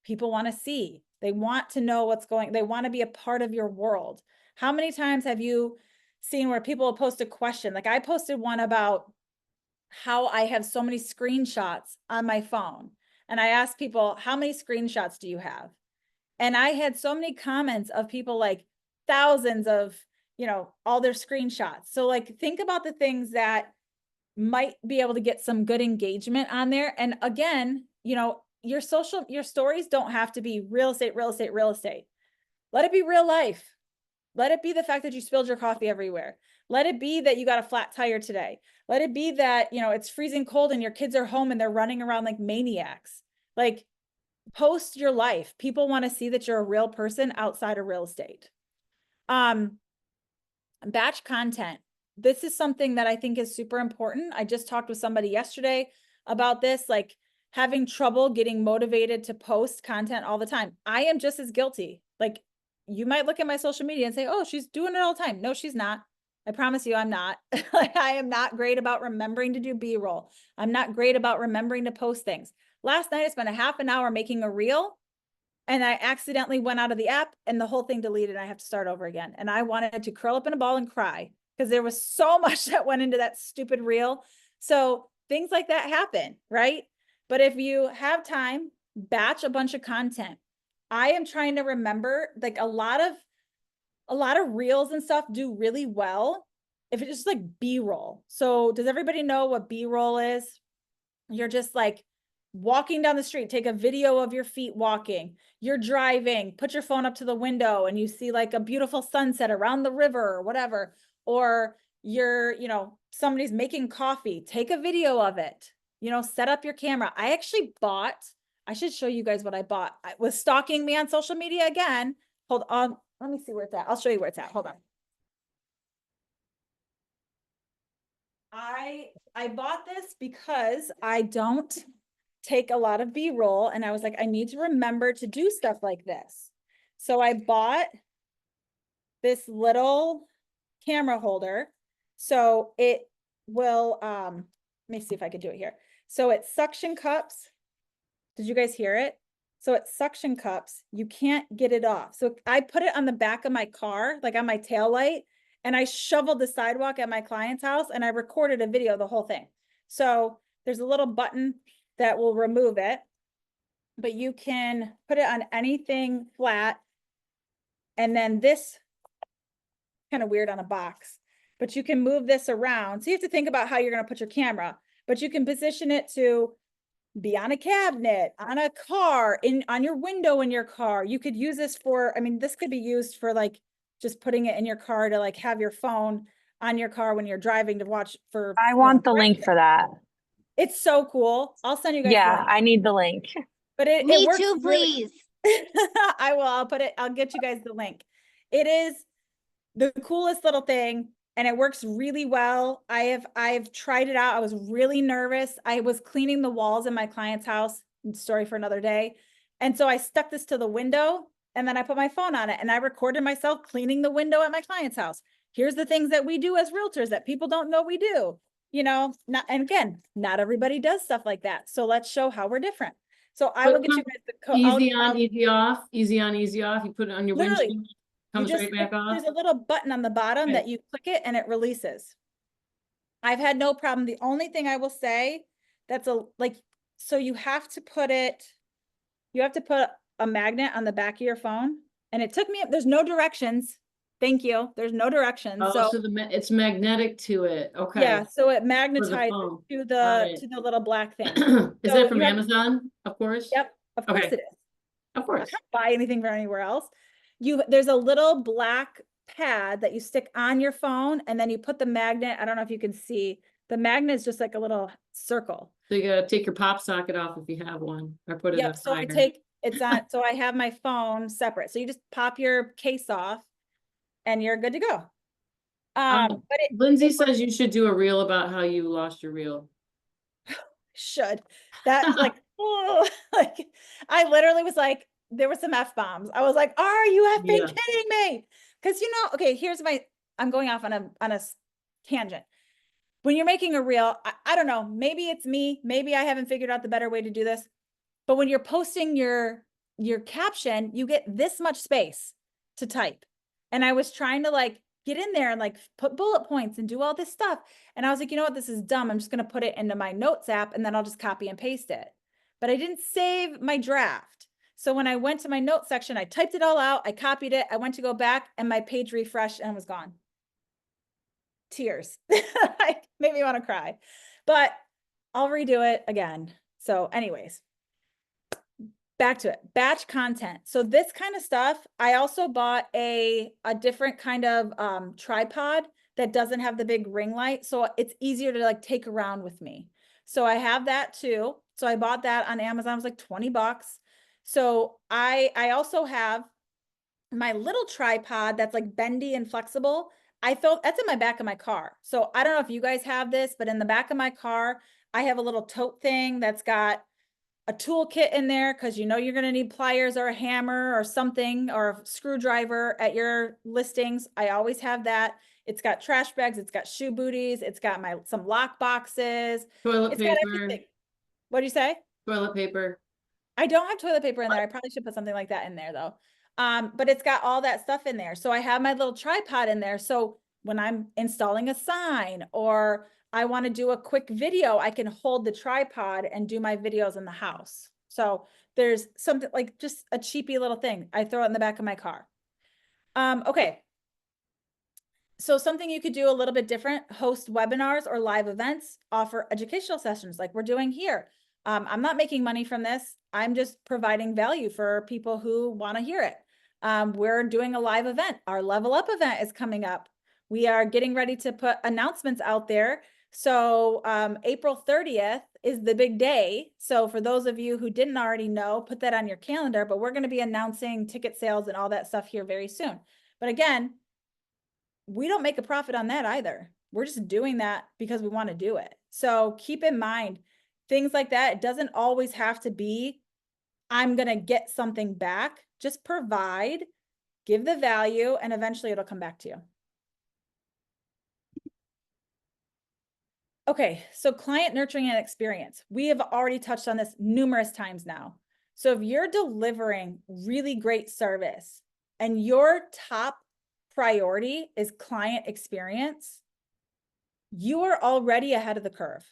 People want to see, they want to know what's going, they want to be a part of your world. How many times have you seen where people post a question? Like I posted one about how I have so many screenshots on my phone. And I asked people, how many screenshots do you have? And I had so many comments of people, like thousands of, all their screenshots. So like, think about the things that might be able to get some good engagement on there. And again, your stories don't have to be real estate. Let it be real life. Let it be the fact that you spilled your coffee everywhere. Let it be that you got a flat tire today. Let it be that, it's freezing cold and your kids are home and they're running around like maniacs. Like, post your life. People want to see that you're a real person outside of real estate. Batch content. This is something that I think is super important. I just talked with somebody yesterday about this, like having trouble getting motivated to post content all the time. I am just as guilty. Like, you might look at my social media and say, oh, she's doing it all the time. No, she's not. I promise you I'm not. I am not great about remembering to do B-roll. I'm not great about remembering to post things. Last night, I spent a half an hour making a reel. and I accidentally went out of the app and the whole thing deleted and I have to start over again. And I wanted to curl up in a ball and cry because there was so much that went into that stupid reel. So things like that happen, right? But if you have time, batch a bunch of content. I am trying to remember, like, a lot of reels and stuff do really well if it's just like B-roll. So does everybody know what B-roll is? You're just like walking down the street, take a video of your feet walking. You're driving, put your phone up to the window and you see like a beautiful sunset around the river or whatever. Or you're, somebody's making coffee, take a video of it, set up your camera. I actually I should show you guys what I bought. It was stalking me on social media again. Hold on. Let me see where it's at. I'll show you where it's at. Hold on. I bought this because I don't take a lot of B-roll and I was like, I need to remember to do stuff like this. So I bought this little camera holder. So it will, let me see if I could do it here. So it suction cups. Did you guys hear it? So it suction cups, you can't get it off. So I put it on the back of my car, like on my tail light, and I shoveled the sidewalk at my client's house and I recorded a video of the whole thing. So there's a little button that will remove it, but you can put it on anything flat. And then this, kind of weird on a box, but you can move this around. So you have to think about how you're going to put your camera, but you can position it to be on a cabinet, on a car, on your window in your car. You could use this for, this could be used for like just putting it in your car to like have your phone on your car when you're driving to watch for. I want the link for that. It's so cool. I'll send you guys. Yeah, I need the link. But it Me works too, really. please. I will. I'll get you guys the link. It is the coolest little thing. And it works really well. I've tried it out. I was really nervous. I was cleaning the walls in my client's house. Story for another day. And so I stuck this to the window and then I put my phone on it and I recorded myself cleaning the window at my client's house. Here's the things that we do as realtors that people don't know we do. And again, not everybody does stuff like that. So let's show how we're different. So I will get you guys the code. Easy on, easy off, easy on, easy off. You put it on your Literally, windshield, comes right back off. There's a little button on the bottom that you click it and it releases. I've had no problem. The only thing I will say so you have to put a magnet on the back of your phone and it took me, there's no directions. Thank you. There's no directions. Oh, so it's magnetic to it. Okay. Yeah. So it magnetizes to the little black thing. Is that from Amazon? Of course. Yep. Of course it is. Of course. I can't buy anything from anywhere else. There's a little black pad that you stick on your phone and then you put the magnet. I don't know if you can see, the magnet is just like a little circle. So you gotta take your pop socket off if you have one or put it up So higher. so I have my phone separate. So you just pop your case off and you're good to go. But Lindsay says you should do a reel about how you lost your reel. Should. That's like, oh, like I literally was like, there were some F-bombs. I was like, are you effing kidding me? Because okay, here's I'm going off on a tangent. When you're making a reel, I don't know, maybe it's me, maybe I haven't figured out the better way to do this. But when you're posting your caption, you get this much space to type. And I was trying to like get in there and like put bullet points and do all this stuff. And I was like, you know what, this is dumb. I'm just going to put it into my notes app and then I'll just copy and paste it. But I didn't save my draft. So when I went to my notes section, I typed it all out. I copied it. I went to go back and my page refreshed and was gone. Tears. Made me want to cry, but I'll redo it again. So anyways, back to it, batch content. So this kind of stuff, I also bought a different kind of tripod that doesn't have the big ring light. So it's easier to like take around with me. So I have that too. So I bought that on Amazon. It was like 20 bucks. So I also have my little tripod that's like bendy and flexible. I felt that's in my back of my car. So I don't know if you guys have this, but in the back of my car, I have a little tote thing that's got a toolkit in there because you're going to need pliers or a hammer or something or a screwdriver at your listings. I always have that. It's got trash bags. It's got shoe booties. It's got some lock boxes. Toilet It's paper. got everything. What do you say? Toilet paper. I don't have toilet paper in there. I probably should put something like that in there though. But it's got all that stuff in there. So I have my little tripod in there. So when I'm installing a sign or I want to do a quick video, I can hold the tripod and do my videos in the house. So there's something like just a cheapy little thing. I throw it in the back of my car. Okay. So something you could do a little bit different, host webinars or live events, offer educational sessions like we're doing here. I'm not making money from this. I'm just providing value for people who want to hear it. We're doing a live event. Our Level Up event is coming up. We are getting ready to put announcements out there. So April 30th is the big day. So for those of you who didn't already know, put that on your calendar, but we're going to be announcing ticket sales and all that stuff here very soon. But again, we don't make a profit on that either. We're just doing that because we want to do it. So keep in mind, things like that, it doesn't always have to be, I'm going to get something back. Just provide, give the value, and eventually it'll come back to you. Okay, so client nurturing and experience. We have already touched on this numerous times now. So if you're delivering really great service and your top priority is client experience, you are already ahead of the curve.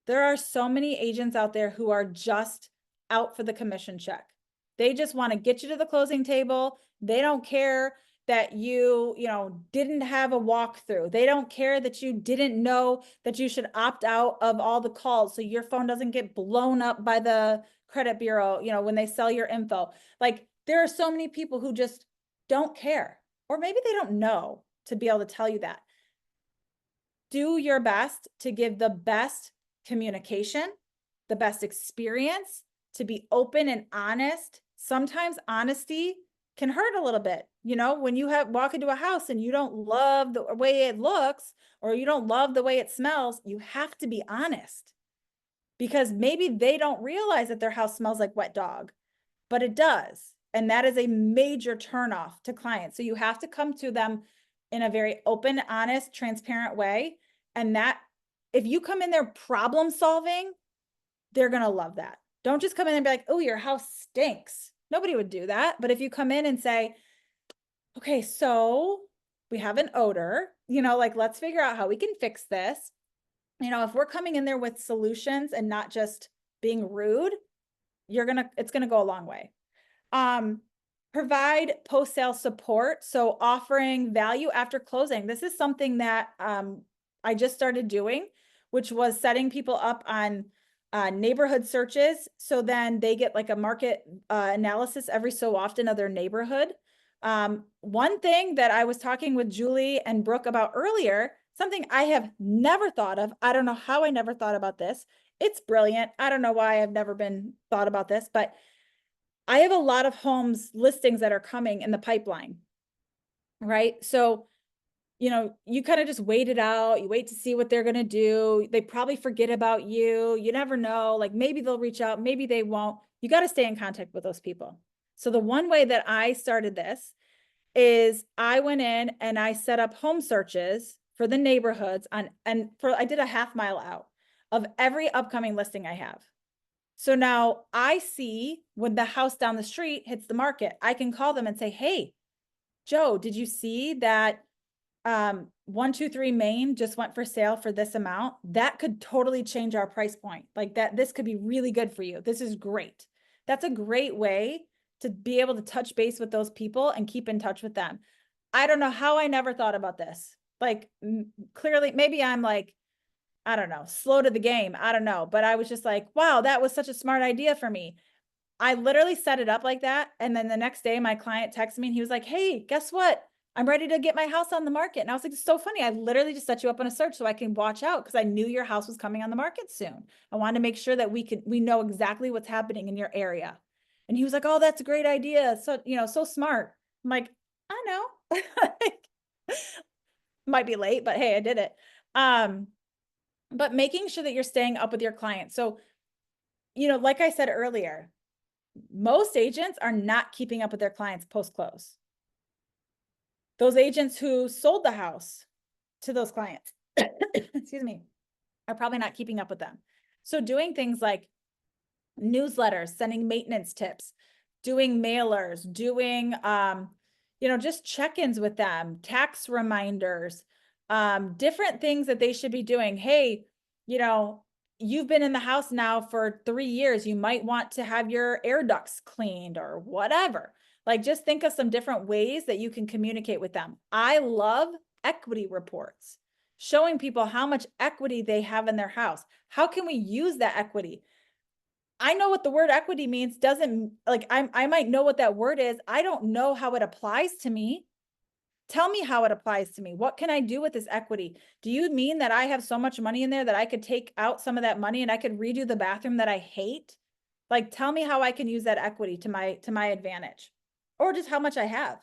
There are so many agents out there who are just out for the commission check. They just want to get you to the closing table. They don't care that you didn't have a walkthrough. They don't care that you didn't know that you should opt out of all the calls so your phone doesn't get blown up by the credit bureau, when they sell your info. Like, there are so many people who just don't care, or maybe they don't know to be able to tell you that. Do your best to give the best communication, the best experience, to be open and honest. Sometimes honesty can hurt a little bit. When you walk into a house and you don't love the way it looks, or you don't love the way it smells, you have to be honest, because maybe they don't realize that their house smells like wet dog, but it does. And that is a major turnoff to clients. So you have to come to them in a very open, honest, transparent way. And that, if you come in there problem solving, they're going to love that. Don't just come in and be like, oh, your house stinks. Nobody would do that. But if you come in and say, okay, so we have an odor, let's figure out how we can fix this. If we're coming in there with solutions and not just being rude, it's going to go a long way. Provide post-sale support. So offering value after closing. This is something that I just started doing, which was setting people up on neighborhood searches. So then they get like a market analysis every so often of their neighborhood. One thing that I was talking with Julie and Brooke about earlier, something I have never thought of. I don't know how I never thought about this. It's brilliant. I don't know why I've never been thought about this, but I have a lot of homes listings that are coming in the pipeline, right? So, you kind of just wait it out. You wait to see what they're going to do. They probably forget about you. You never know. Like, maybe they'll reach out, maybe they won't. You got to stay in contact with those people. So the one way that I started this is I went in and I set up home searches for the neighborhoods I did a half mile out of every upcoming listing I have. So now I see when the house down the street hits the market, I can call them and say, hey, Joe, did you see that 123 Main just went for sale for this amount? That could totally change our price point. Like that, this could be really good for you. This is great. That's a great way to be able to touch base with those people and keep in touch with them. I don't know how I never thought about this. Like, clearly, maybe I'm like, I don't know, slow to the game. I don't know. But I was just like, wow, that was such a smart idea for me. I literally set it up like that. And then the next day my client texted me and he was like, hey, guess what? I'm ready to get my house on the market. And I was like, it's so funny. I literally just set you up on a search so I can watch out, because I knew your house was coming on the market soon. I wanted to make sure that we know exactly what's happening in your area. And he was like, oh, that's a great idea. So, so smart. I'm like, I know. Might be late, but hey, I did it. But making sure that you're staying up with your clients. So, like I said earlier, most agents are not keeping up with their clients post-close. Those agents who sold the house to those clients, excuse me, are probably not keeping up with them. So doing things like newsletters, sending maintenance tips, doing mailers, doing, just check-ins with them, tax reminders, different things that they should be doing. Hey, you've been in the house now for 3 years. You might want to have your air ducts cleaned or whatever. Like, just think of some different ways that you can communicate with them. I love equity reports, showing people how much equity they have in their house. How can we use that equity? I know what the word equity means. Doesn't, like, I might know what that word is. I don't know how it applies to me. Tell me how it applies to me. What can I do with this equity? Do you mean that I have so much money in there that I could take out some of that money and I could redo the bathroom that I hate? Like, tell me how I can use that equity to my advantage, or just how much I have.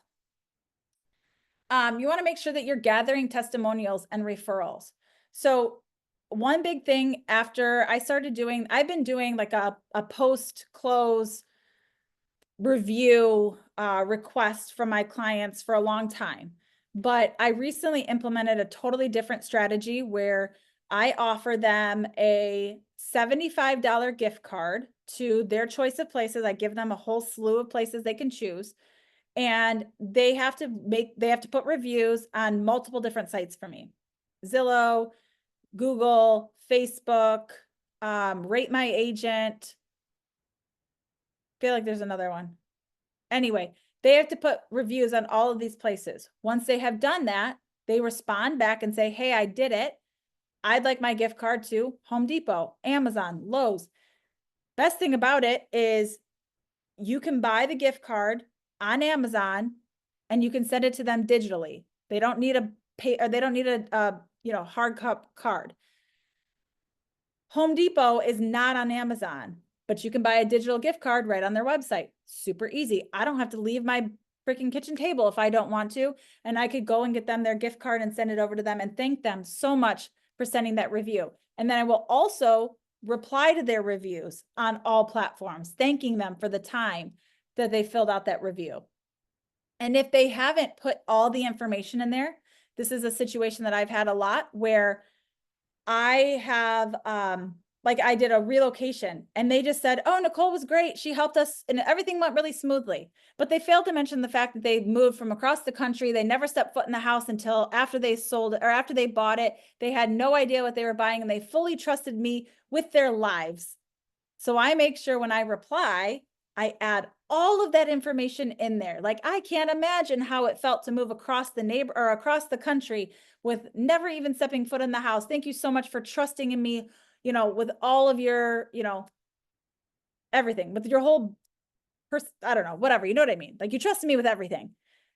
You want to make sure that you're gathering testimonials and referrals. So one big thing after I started doing, I've been doing like a post-close review request from my clients for a long time, but I recently implemented a totally different strategy where I offer them a $75 gift card to their choice of places. I give them a whole slew of places they can choose, and they have to put reviews on multiple different sites for me: Zillow, Google, Facebook, Rate My Agent. Feel like there's another one. Anyway, they have to put reviews on all of these places. Once they have done that, they respond back and say, hey, I did it. I'd like my gift card to Home Depot, Amazon, Lowe's. Best thing about it is you can buy the gift card on Amazon and you can send it to them digitally. They don't need a hard card. Home Depot is not on Amazon, but you can buy a digital gift card right on their website. Super easy. I don't have to leave my freaking kitchen table if I don't want to. And I could go and get them their gift card and send it over to them and thank them so much for sending that review. And then I will also reply to their reviews on all platforms, thanking them for the time that they filled out that review. And if they haven't put all the information in there, this is a situation that I've had a lot where I have, like, I did a relocation and they just said, oh, Nicole was great. She helped us and everything went really smoothly. But they failed to mention the fact that they moved from across the country. They never stepped foot in the house until after they sold it or after they bought it. They had no idea what they were buying and they fully trusted me with their lives. So I make sure when I reply, I add all of that information in there. Like, I can't imagine how it felt to move across the across the country with never even stepping foot in the house. Thank you so much for trusting in me, with all of your, everything, with your whole I don't know, whatever, you know what I mean? Like, you trusted me with everything.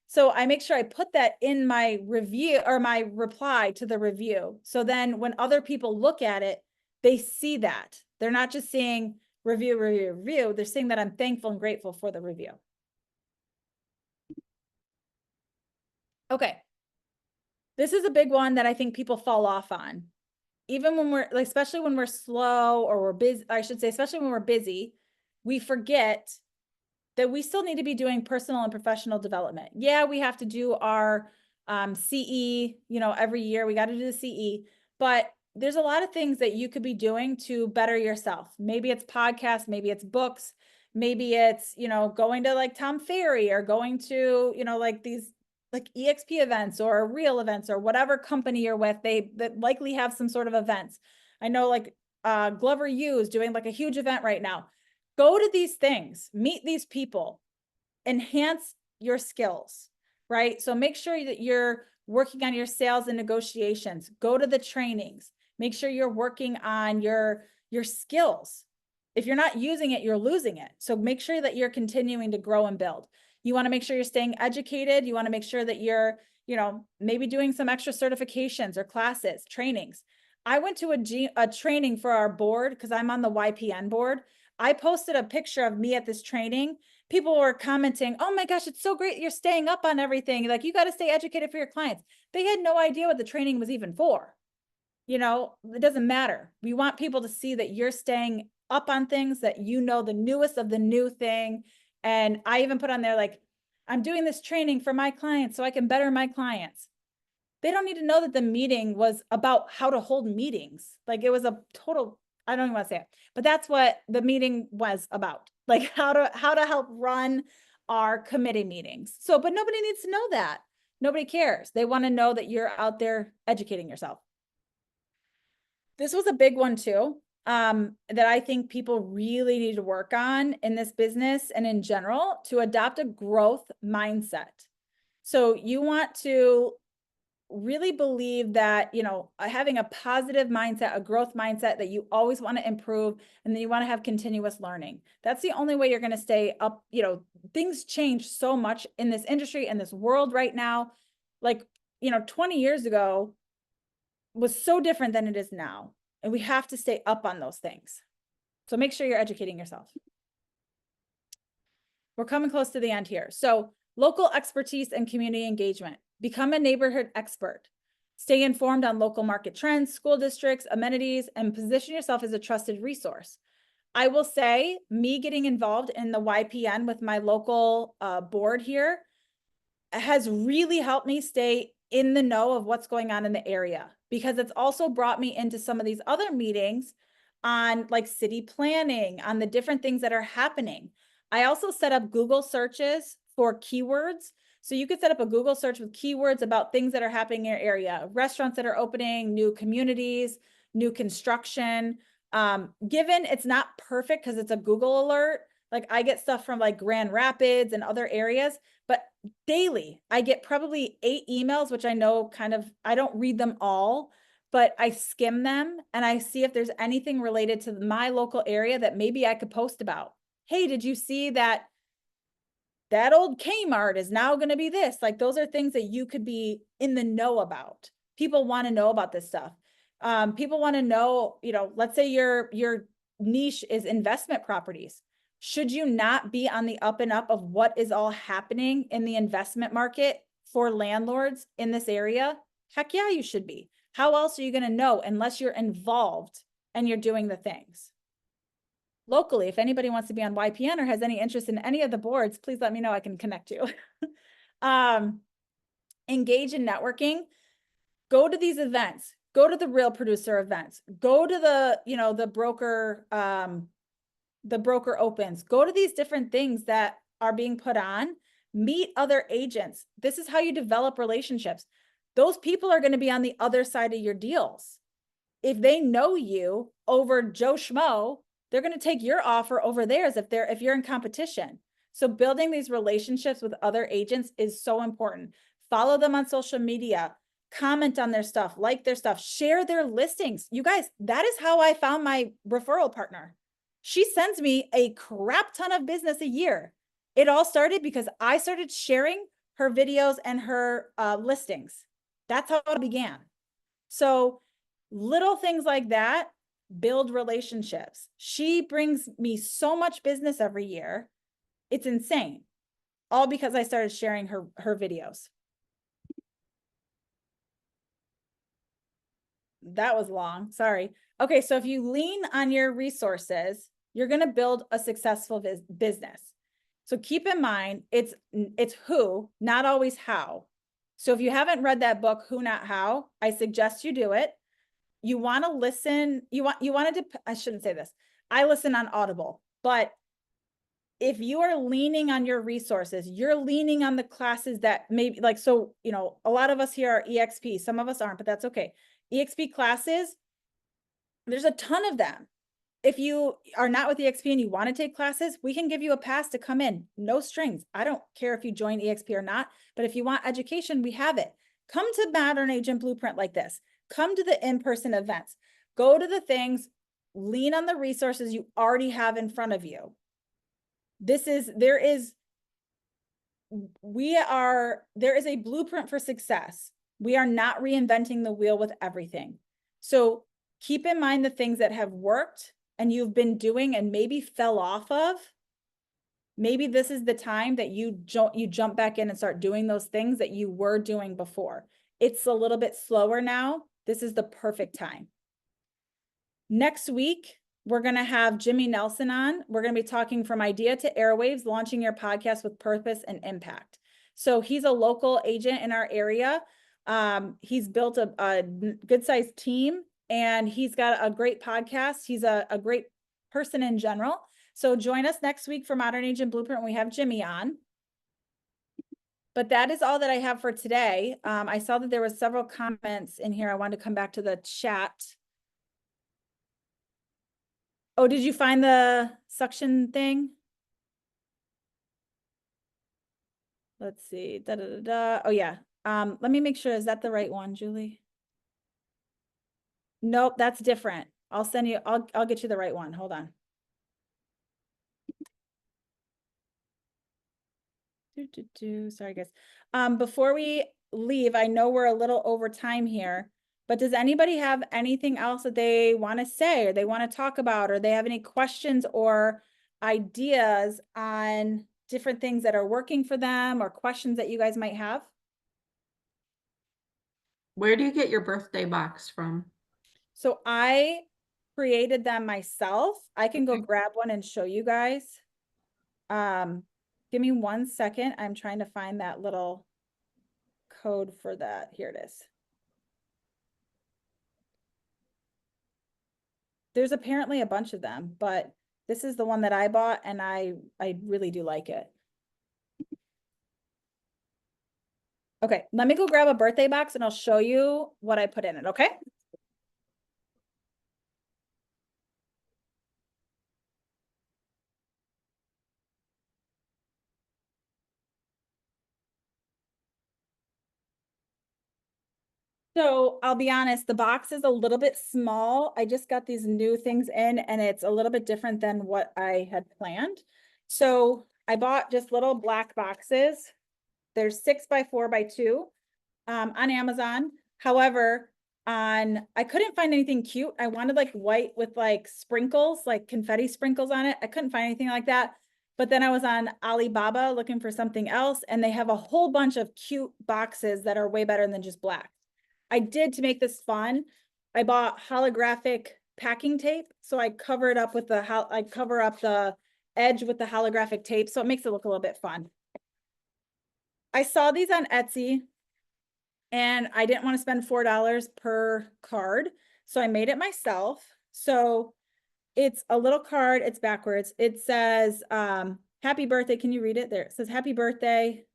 So I make sure I put that in my review or my reply to the review. So then when other people look at it, they see that. They're not just seeing review. They're seeing that I'm thankful and grateful for the review. Okay. This is a big one that I think people fall off on. Even when we're like, especially when we're slow or we're busy, I should say, especially when we're busy, we forget that we still need to be doing personal and professional development. Yeah, we have to do our CE, every year we got to do the CE, but there's a lot of things that you could be doing to better yourself. Maybe it's podcasts, maybe it's books, maybe it's, going to like Tom Ferry or going to, like these like EXP events or real events or whatever company you're with, that likely have some sort of events. I know like Glover U is doing like a huge event right now. Go to these things, meet these people, enhance your skills, right? So make sure that you're working on your sales and negotiations. Go to the trainings. Make sure you're working on your skills. If you're not using it, you're losing it. So make sure that you're continuing to grow and build. You want to make sure you're staying educated. You want to make sure that you're, maybe doing some extra certifications or classes, trainings. I went to a training for our board because I'm on the YPN board. I posted a picture of me at this training. People were commenting, oh my gosh, it's so great you're staying up on everything. Like, you got to stay educated for your clients. They had no idea what the training was even for. It doesn't matter. We want people to see that you're staying up on things, that the newest of the new thing. And I even put on there, like, I'm doing this training for my clients so I can better my clients. They don't need to know that the meeting was about how to hold meetings. Like, it was a total I don't even want to say it, but that's what the meeting was about. Like how to help run our committee meetings. So, but nobody needs to know that. Nobody cares. They want to know that you're out there educating yourself. This was a big one too, that I think people really need to work on in this business and in general, to adopt a growth mindset. So you want to really believe that, you know, having a positive mindset, a growth mindset, that you always want to improve, and then you want to have continuous learning. That's the only way you're going to stay up. You know, things change so much in this industry and this world right now. Like, you know, 20 years ago was so different than it is now. And we have to stay up on those things. So make sure you're educating yourself. We're coming close to the end here. So local expertise and community engagement. Become a neighborhood expert. Stay informed on local market trends, school districts, amenities, and position yourself as a trusted resource. I will say, me getting involved in the YPN with my local board here has really helped me stay in the know of what's going on in the area, because it's also brought me into some of these other meetings on like city planning, on the different things that are happening. I also set up Google searches for keywords. So you could set up a Google search with keywords about things that are happening in your area, restaurants that are opening, new communities, new construction. Given it's not perfect because it's a Google alert, like I get stuff from like Grand Rapids and other areas, but daily I get probably 8 emails, which I know kind of, I don't read them all, but I skim them and I see if there's anything related to my local area that maybe I could post about. Hey, did you see that old Kmart is now going to be this? Like, those are things that you could be in the know about. People want to know about this stuff. People want to know, you know, let's say your niche is investment properties. Should you not be on the up and up of what is all happening in the investment market for landlords in this area? Heck yeah, you should be. How else are you going to know unless you're involved and you're doing the things? Locally, if anybody wants to be on YPN or has any interest in any of the boards, please let me know. I can connect you. Engage in networking. Go to these events. Go to the real producer events. Go to the, you know, the broker opens. Go to these different things that are being put on. Meet other agents. This is how you develop relationships. Those people are going to be on the other side of your deals. If they know you over Joe Schmo, they're going to take your offer over theirs if you're in competition. So building these relationships with other agents is so important. Follow them on social media, comment on their stuff, like their stuff, share their listings. You guys, that is how I found my referral partner. She sends me a crap ton of business a year. It all started because I started sharing her videos and her listings. That's how it began. So little things like that build relationships. She brings me so much business every year. It's insane. All because I started sharing her videos. That was long. Sorry. Okay. So if you lean on your resources, you're going to build a successful business. So keep in mind, it's who, not always how. So if you haven't read that book, Who Not How, I suggest you do it. You want to listen, I shouldn't say this. I listen on Audible, but if you are leaning on your resources, you're leaning on the classes that maybe like, so, you know, a lot of us here are EXP, some of us aren't, but that's okay. EXP classes, there's a ton of them. If you are not with EXP and you want to take classes, we can give you a pass to come in, no strings. I don't care if you join EXP or not, but if you want education, we have it. Come to Modern Agent Blueprint like this. Come to the in-person events, go to the things, lean on the resources you already have in front of you. There is a blueprint for success. We are not reinventing the wheel with everything. So keep in mind the things that have worked and you've been doing and maybe fell off of. Maybe this is the time that you jump back in and start doing those things that you were doing before. It's a little bit slower now. This is the perfect time. Next week, we're going to have Jimmy Nelson on. We're going to be talking from idea to airwaves, launching your podcast with purpose and impact. So he's a local agent in our area. He's built a good sized team and he's got a great podcast. He's a great person in general. So join us next week for Modern Agent Blueprint. We have Jimmy on. But that is all that I have for today. I saw that there was several comments in here. I wanted to come back to the chat. Oh, did you find the suction thing? Let's see. Da, da, da, da. Oh, yeah. Let me make sure. Is that the right one, Julie? Nope, that's different. I'll send you, I'll get you the right one. Hold on. Sorry, guys. Before we leave, I know we're a little over time here, but does anybody have anything else that they want to say or they want to talk about, or they have any questions or ideas on different things that are working for them or questions that you guys might have? Where do you get your birthday box from? So I created them myself. I can go Okay. grab one and show you guys. Give me 1 second. I'm trying to find that little code for that. Here it is. There's apparently a bunch of them, but this is the one that I bought and I really do like it. Okay, let me go grab a birthday box and I'll show you what I put in it, okay? So I'll be honest, the box is a little bit small. I just got these new things in and it's a little bit different than what I had planned. So I bought just little black boxes. There's 6 by 4 by 2 on Amazon. However, I couldn't find anything cute. I wanted like white with like sprinkles, like confetti sprinkles on it. I couldn't find anything like that. But then I was on Alibaba looking for something else, and they have a whole bunch of cute boxes that are way better than just black. I did, to make this fun, I bought holographic packing tape. So I cover it up with I cover up the edge with the holographic tape. So it makes it look a little bit fun. I saw these on Etsy and I didn't want to spend $4 per card. So I made it myself. So it's a little card. It's backwards. It says, happy birthday. Can you read it? There. It says happy birthday.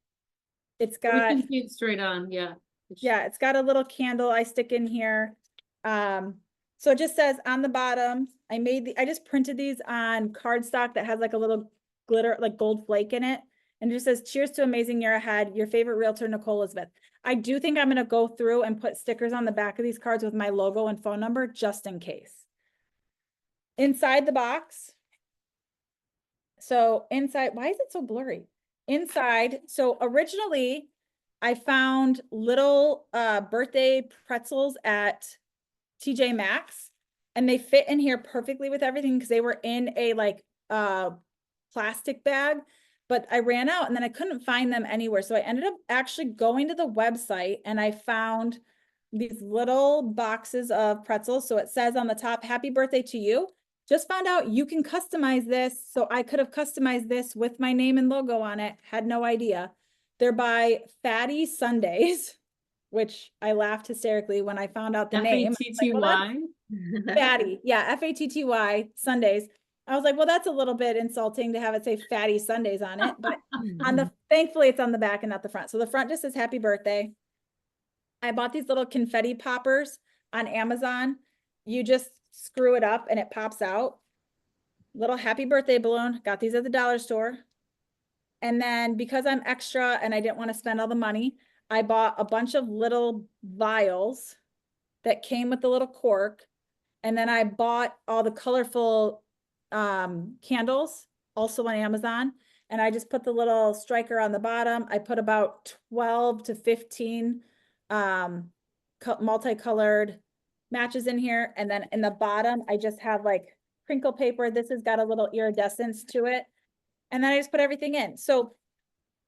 It's We got, can see it straight on, yeah. yeah, it's got a little candle I stick in here. So it just says on the bottom, I just printed these on cardstock that has like a little glitter, like gold flake in it. And it just says, cheers to amazing year ahead. Your favorite realtor, 𝗏𝗏𝐿𝐼𝐴𝐶𝐵𝐿. I do think I'm going to go through and put stickers on the back of these cards with my logo and phone number, just in case. Inside the box. So inside, why is it so blurry? Inside, so originally I found little birthday pretzels at TJ Maxx, and they fit in here perfectly with everything because they were in a like plastic bag, but I ran out and then I couldn't find them anywhere. So I ended up actually going to the website and I found these little boxes of pretzels. So it says on the top, happy birthday to you. Just found out you can customize this. So I could have customized this with my name and logo on it. Had no idea. They're by 𝗏𝗏𝗯𝐴 Sundays, which I laughed hysterically when I found out the name. FATTY. 𝗏𝗏𝗯𝐴, yeah, FATTY Sundays. I was like, well, that's a little bit insulting to have it say 𝗏𝗏𝗏𝗏𝗏𝐴 Sundays on it, but thankfully it's on the back and not the front. So the front just says happy birthday. I bought these little confetti poppers on Amazon. You just screw it up and it pops out. Little happy birthday balloon. Got these at the dollar store. And then because I'm extra and I didn't want to spend all the money, I bought a bunch of little vials that came with the little cork. And then I bought all the colorful candles also on Amazon. And I just put the little striker on the bottom. I put about 12 to 15 multicolored matches in here. And then in the bottom, I just have like crinkle paper. This has got a little iridescence to it. And then I just put everything in. So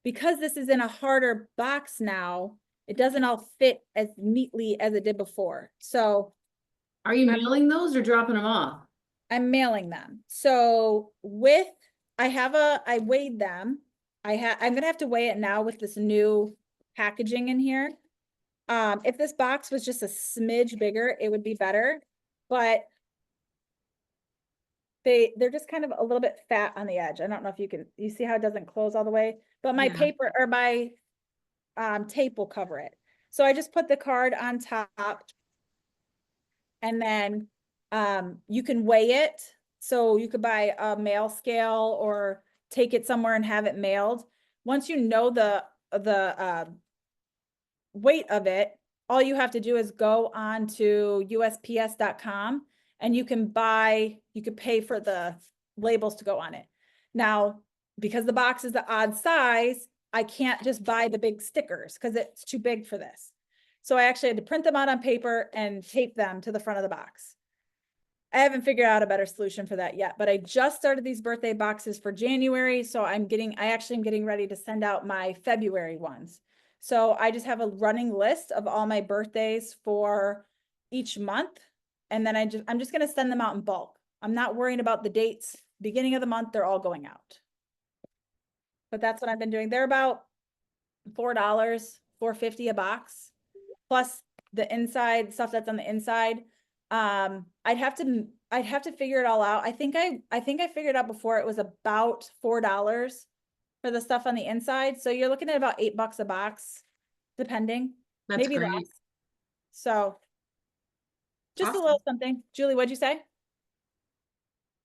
because this is in a harder box now, it doesn't all fit as neatly as it did before. So Are you mailing those or dropping them off? I'm mailing them. So I weighed them. I'm going to have to weigh it now with this new packaging in here. If this box was just a smidge bigger, it would be better. but they're just kind of a little bit fat on the edge. I don't know if you see how it doesn't close all the way, but my Yeah. paper or my tape will cover it. So I just put the card on top, and then you can weigh it. So you could buy a mail scale or take it somewhere and have it mailed. Once you know the weight of it, all you have to do is go on to USPS.com and you can pay for the labels to go on it. Now, because the box is the odd size, I can't just buy the big stickers because it's too big for this. So I actually had to print them out on paper and tape them to the front of the box. I haven't figured out a better solution for that yet, but I just started these birthday boxes for January. So I actually am getting ready to send out my February ones. So I just have a running list of all my birthdays for each month. And then I'm just going to send them out in bulk. I'm not worrying about the dates. Beginning of the month, they're all going out. But that's what I've been doing. They're about $4, $4.50 a box, plus the inside stuff that's on the inside. I'd have to figure it all out. I think I figured out before it was about $4 for the stuff on the inside. So you're looking at about $8 a box, depending. That's maybe great. less. So just Awesome. a little something. Julie, what'd you say?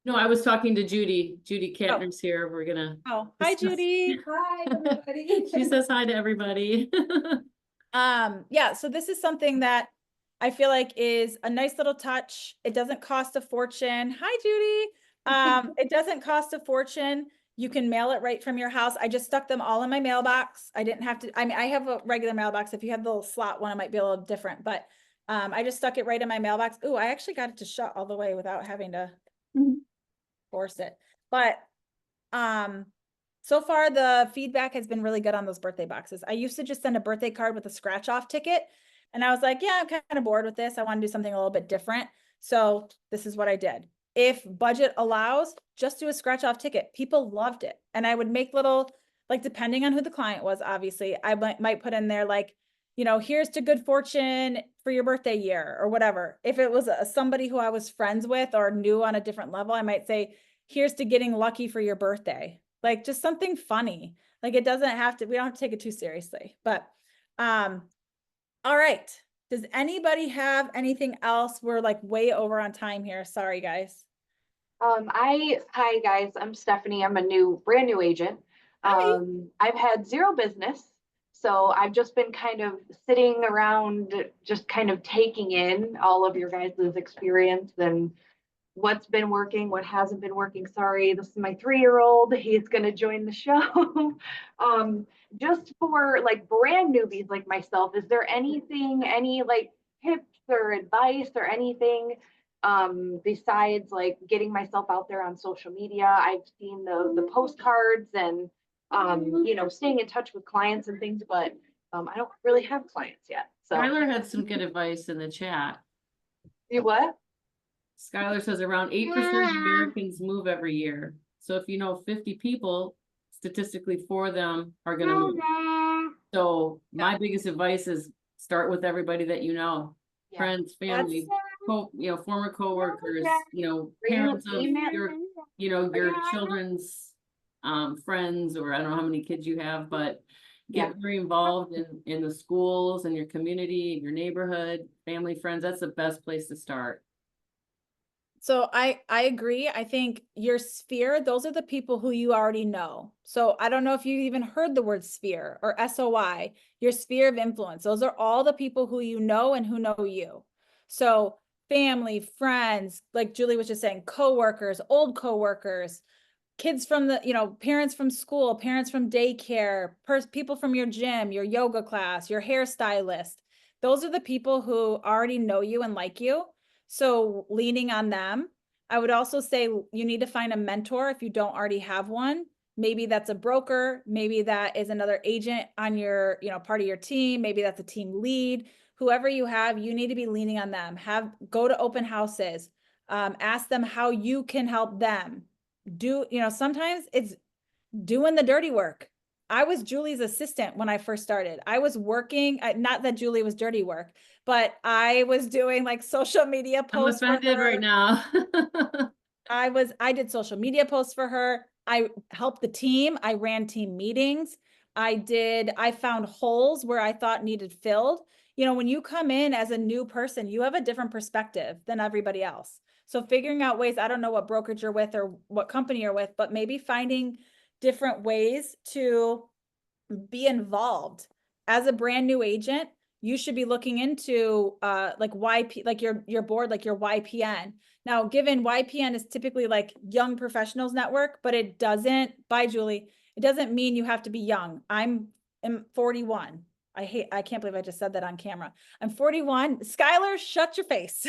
No, I was talking to Judy. Judy Kantner's here. We're gonna. Oh, hi, discuss- Judy. Hi, everybody. She says hi to everybody. Yeah, so this is something that I feel like is a nice little touch. It doesn't cost a fortune. Hi, Judy. It doesn't cost a fortune. You can mail it right from your house. I just stuck them all in my mailbox. I didn't have to, I mean, I have a regular mailbox. If you have the little slot one, it might be a little different, but I just stuck it right in my mailbox. Ooh, I actually got it to shut all the way without having to force it. But so far the feedback has been really good on those birthday boxes. I used to just send a birthday card with a scratch off ticket. And I was like, yeah, I'm kind of bored with this. I want to do something a little bit different. So this is what I did. If budget allows, just do a scratch off ticket. People loved it. And I would make little, like, depending on who the client was, obviously, I might put in there like, you know, here's to good fortune for your birthday year or whatever. If it was somebody who I was friends with or knew on a different level, I might say, here's to getting lucky for your birthday. Like, just something funny. Like, it doesn't have to, we don't have to take it too seriously, but, all right. Does anybody have anything else? We're like way over on time here. Sorry, guys. Hi guys, I'm Stephanie. I'm a brand new agent. Hi. I've had zero business. So I've just been kind of sitting around, just kind of taking in all of your guys' experience and what's been working, what hasn't been working. Sorry, this is my 3-year-old. He's going to join the show. Just for like brand newbies like myself, is there anything, any like tips or advice or anything besides like getting myself out there on social media? I've seen the postcards and you know, staying in touch with clients and things, but I don't really have clients yet. So Skylar had some good advice in the chat. you what? Skylar says around 8% of Americans move every year. So if you know 50 people, statistically 4 of them are going to move. So my biggest advice is start with everybody that you know, Yeah. friends, family, former coworkers, parents of your, your children's friends, or I don't know how many kids you have, but get very involved in the schools and your community, your neighborhood, family, friends. That's the best place to start. So I agree. I think your sphere, those are the people who you already know. So I don't know if you even heard the word sphere or SOI, your sphere of influence. Those are all the people who you know and who know you. So family, friends, like Julie was just saying, coworkers, old coworkers, kids from the, parents from school, parents from daycare, people from your gym, your yoga class, your hairstylist. Those are the people who already know you and like you. So leaning on them. I would also say you need to find a mentor if you don't already have one. Maybe that's a broker. Maybe that is another agent on your, part of your team. Maybe that's a team lead. Whoever you have, you need to be leaning on them. Go to open houses. Ask them how you can help them. Sometimes it's doing the dirty work. I was Julie's assistant when I first started. I was working, not that Julie was dirty work, but I was doing like social media I'm posts for offended her. right now. I did social media posts for her. I helped the team. I ran team meetings. I found holes where I thought needed filled. You know, when you come in as a new person, you have a different perspective than everybody else. So figuring out ways, I don't know what brokerage you're with or what company you're with, but maybe finding different ways to be involved. As a brand new agent, you should be looking into like YP, like your board, like your YPN. Now, given YPN is typically like Young Professionals Network, but it doesn't, bye Julie, it doesn't mean you have to be young. I'm 41. I can't believe I just said that on camera. I'm 41. Skylar, shut your face.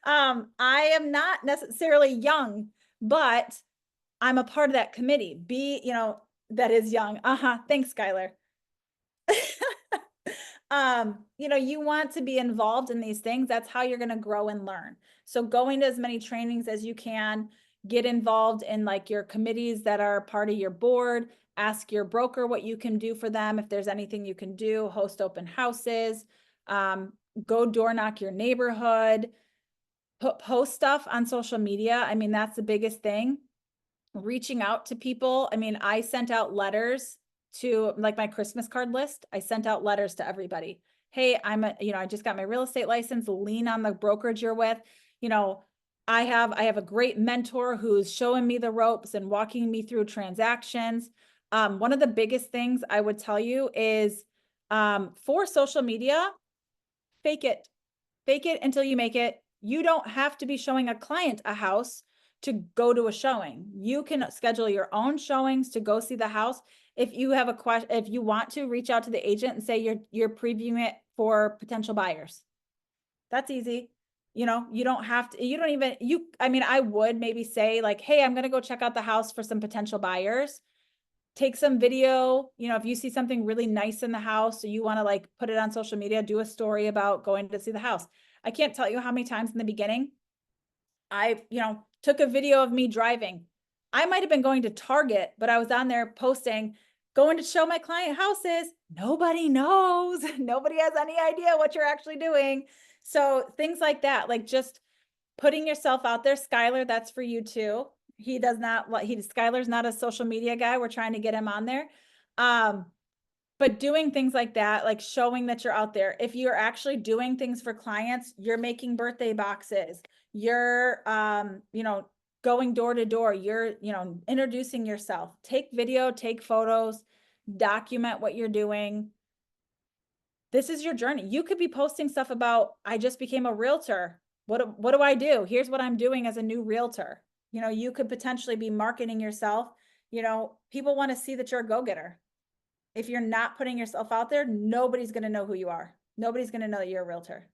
I am not necessarily young, but I'm a part of that committee. That is young. Thanks, Skylar. You want to be involved in these things. That's how you're going to grow and learn. So going to as many trainings as you can, get involved in like your committees that are part of your board, ask your broker what you can do for them. If there's anything you can do, host open houses, go door knock your neighborhood, post stuff on social media. I mean, that's the biggest thing. Reaching out to people. I mean, I sent out letters to like my Christmas card list. I sent out letters to everybody. Hey, I just got my real estate license, lean on the brokerage you're with. I have a great mentor who's showing me the ropes and walking me through transactions. One of the biggest things I would tell you is for social media, fake it until you make it. You don't have to be showing a client a house to go to a showing. You can schedule your own showings to go see the house. If you have a question, if you want to reach out to the agent and say you're previewing it for potential buyers, that's easy. You don't have to, I would maybe say like, hey, I'm going to go check out the house for some potential buyers. Take some video, if you see something really nice in the house, so you want to like put it on social media, do a story about going to see the house. I can't tell you how many times in the beginning I, took a video of me driving. I might've been going to Target, but I was on there posting, going to show my client houses. Nobody knows. Nobody has any idea what you're actually doing. So things like that, like just putting yourself out there. Skylar, that's for you too. Skylar's not a social media guy. We're trying to get him on there. But doing things like that, like showing that you're out there. If you're actually doing things for clients, you're making birthday boxes, you're, going door to door, you're, introducing yourself, take video, take photos, document what you're doing. This is your journey. You could be posting stuff about, I just became a realtor. What do I do? Here's what I'm doing as a new realtor. You could potentially be marketing yourself. People want to see that you're a go-getter. If you're not putting yourself out there, nobody's going to know who you are. Nobody's going to know that you're a realtor.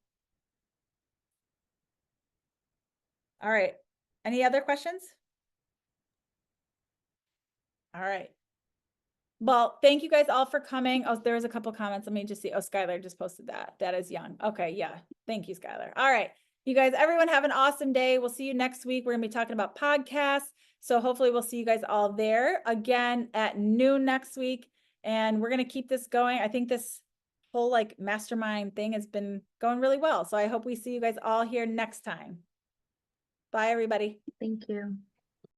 All right. Any other questions? All right. Well, thank you guys all for coming. Oh, there was a couple comments. Let me just see. Oh, Skylar just posted that. That is young. Okay. Yeah. Thank you, Skylar. All right. You guys, everyone have an awesome day. We'll see you next week. We're going to be talking about podcasts. So hopefully we'll see you guys all there again at noon next week. And we're going to keep this going. I think this whole like mastermind thing has been going really well. So I hope we see you guys all here next time. Bye, everybody. Thank you.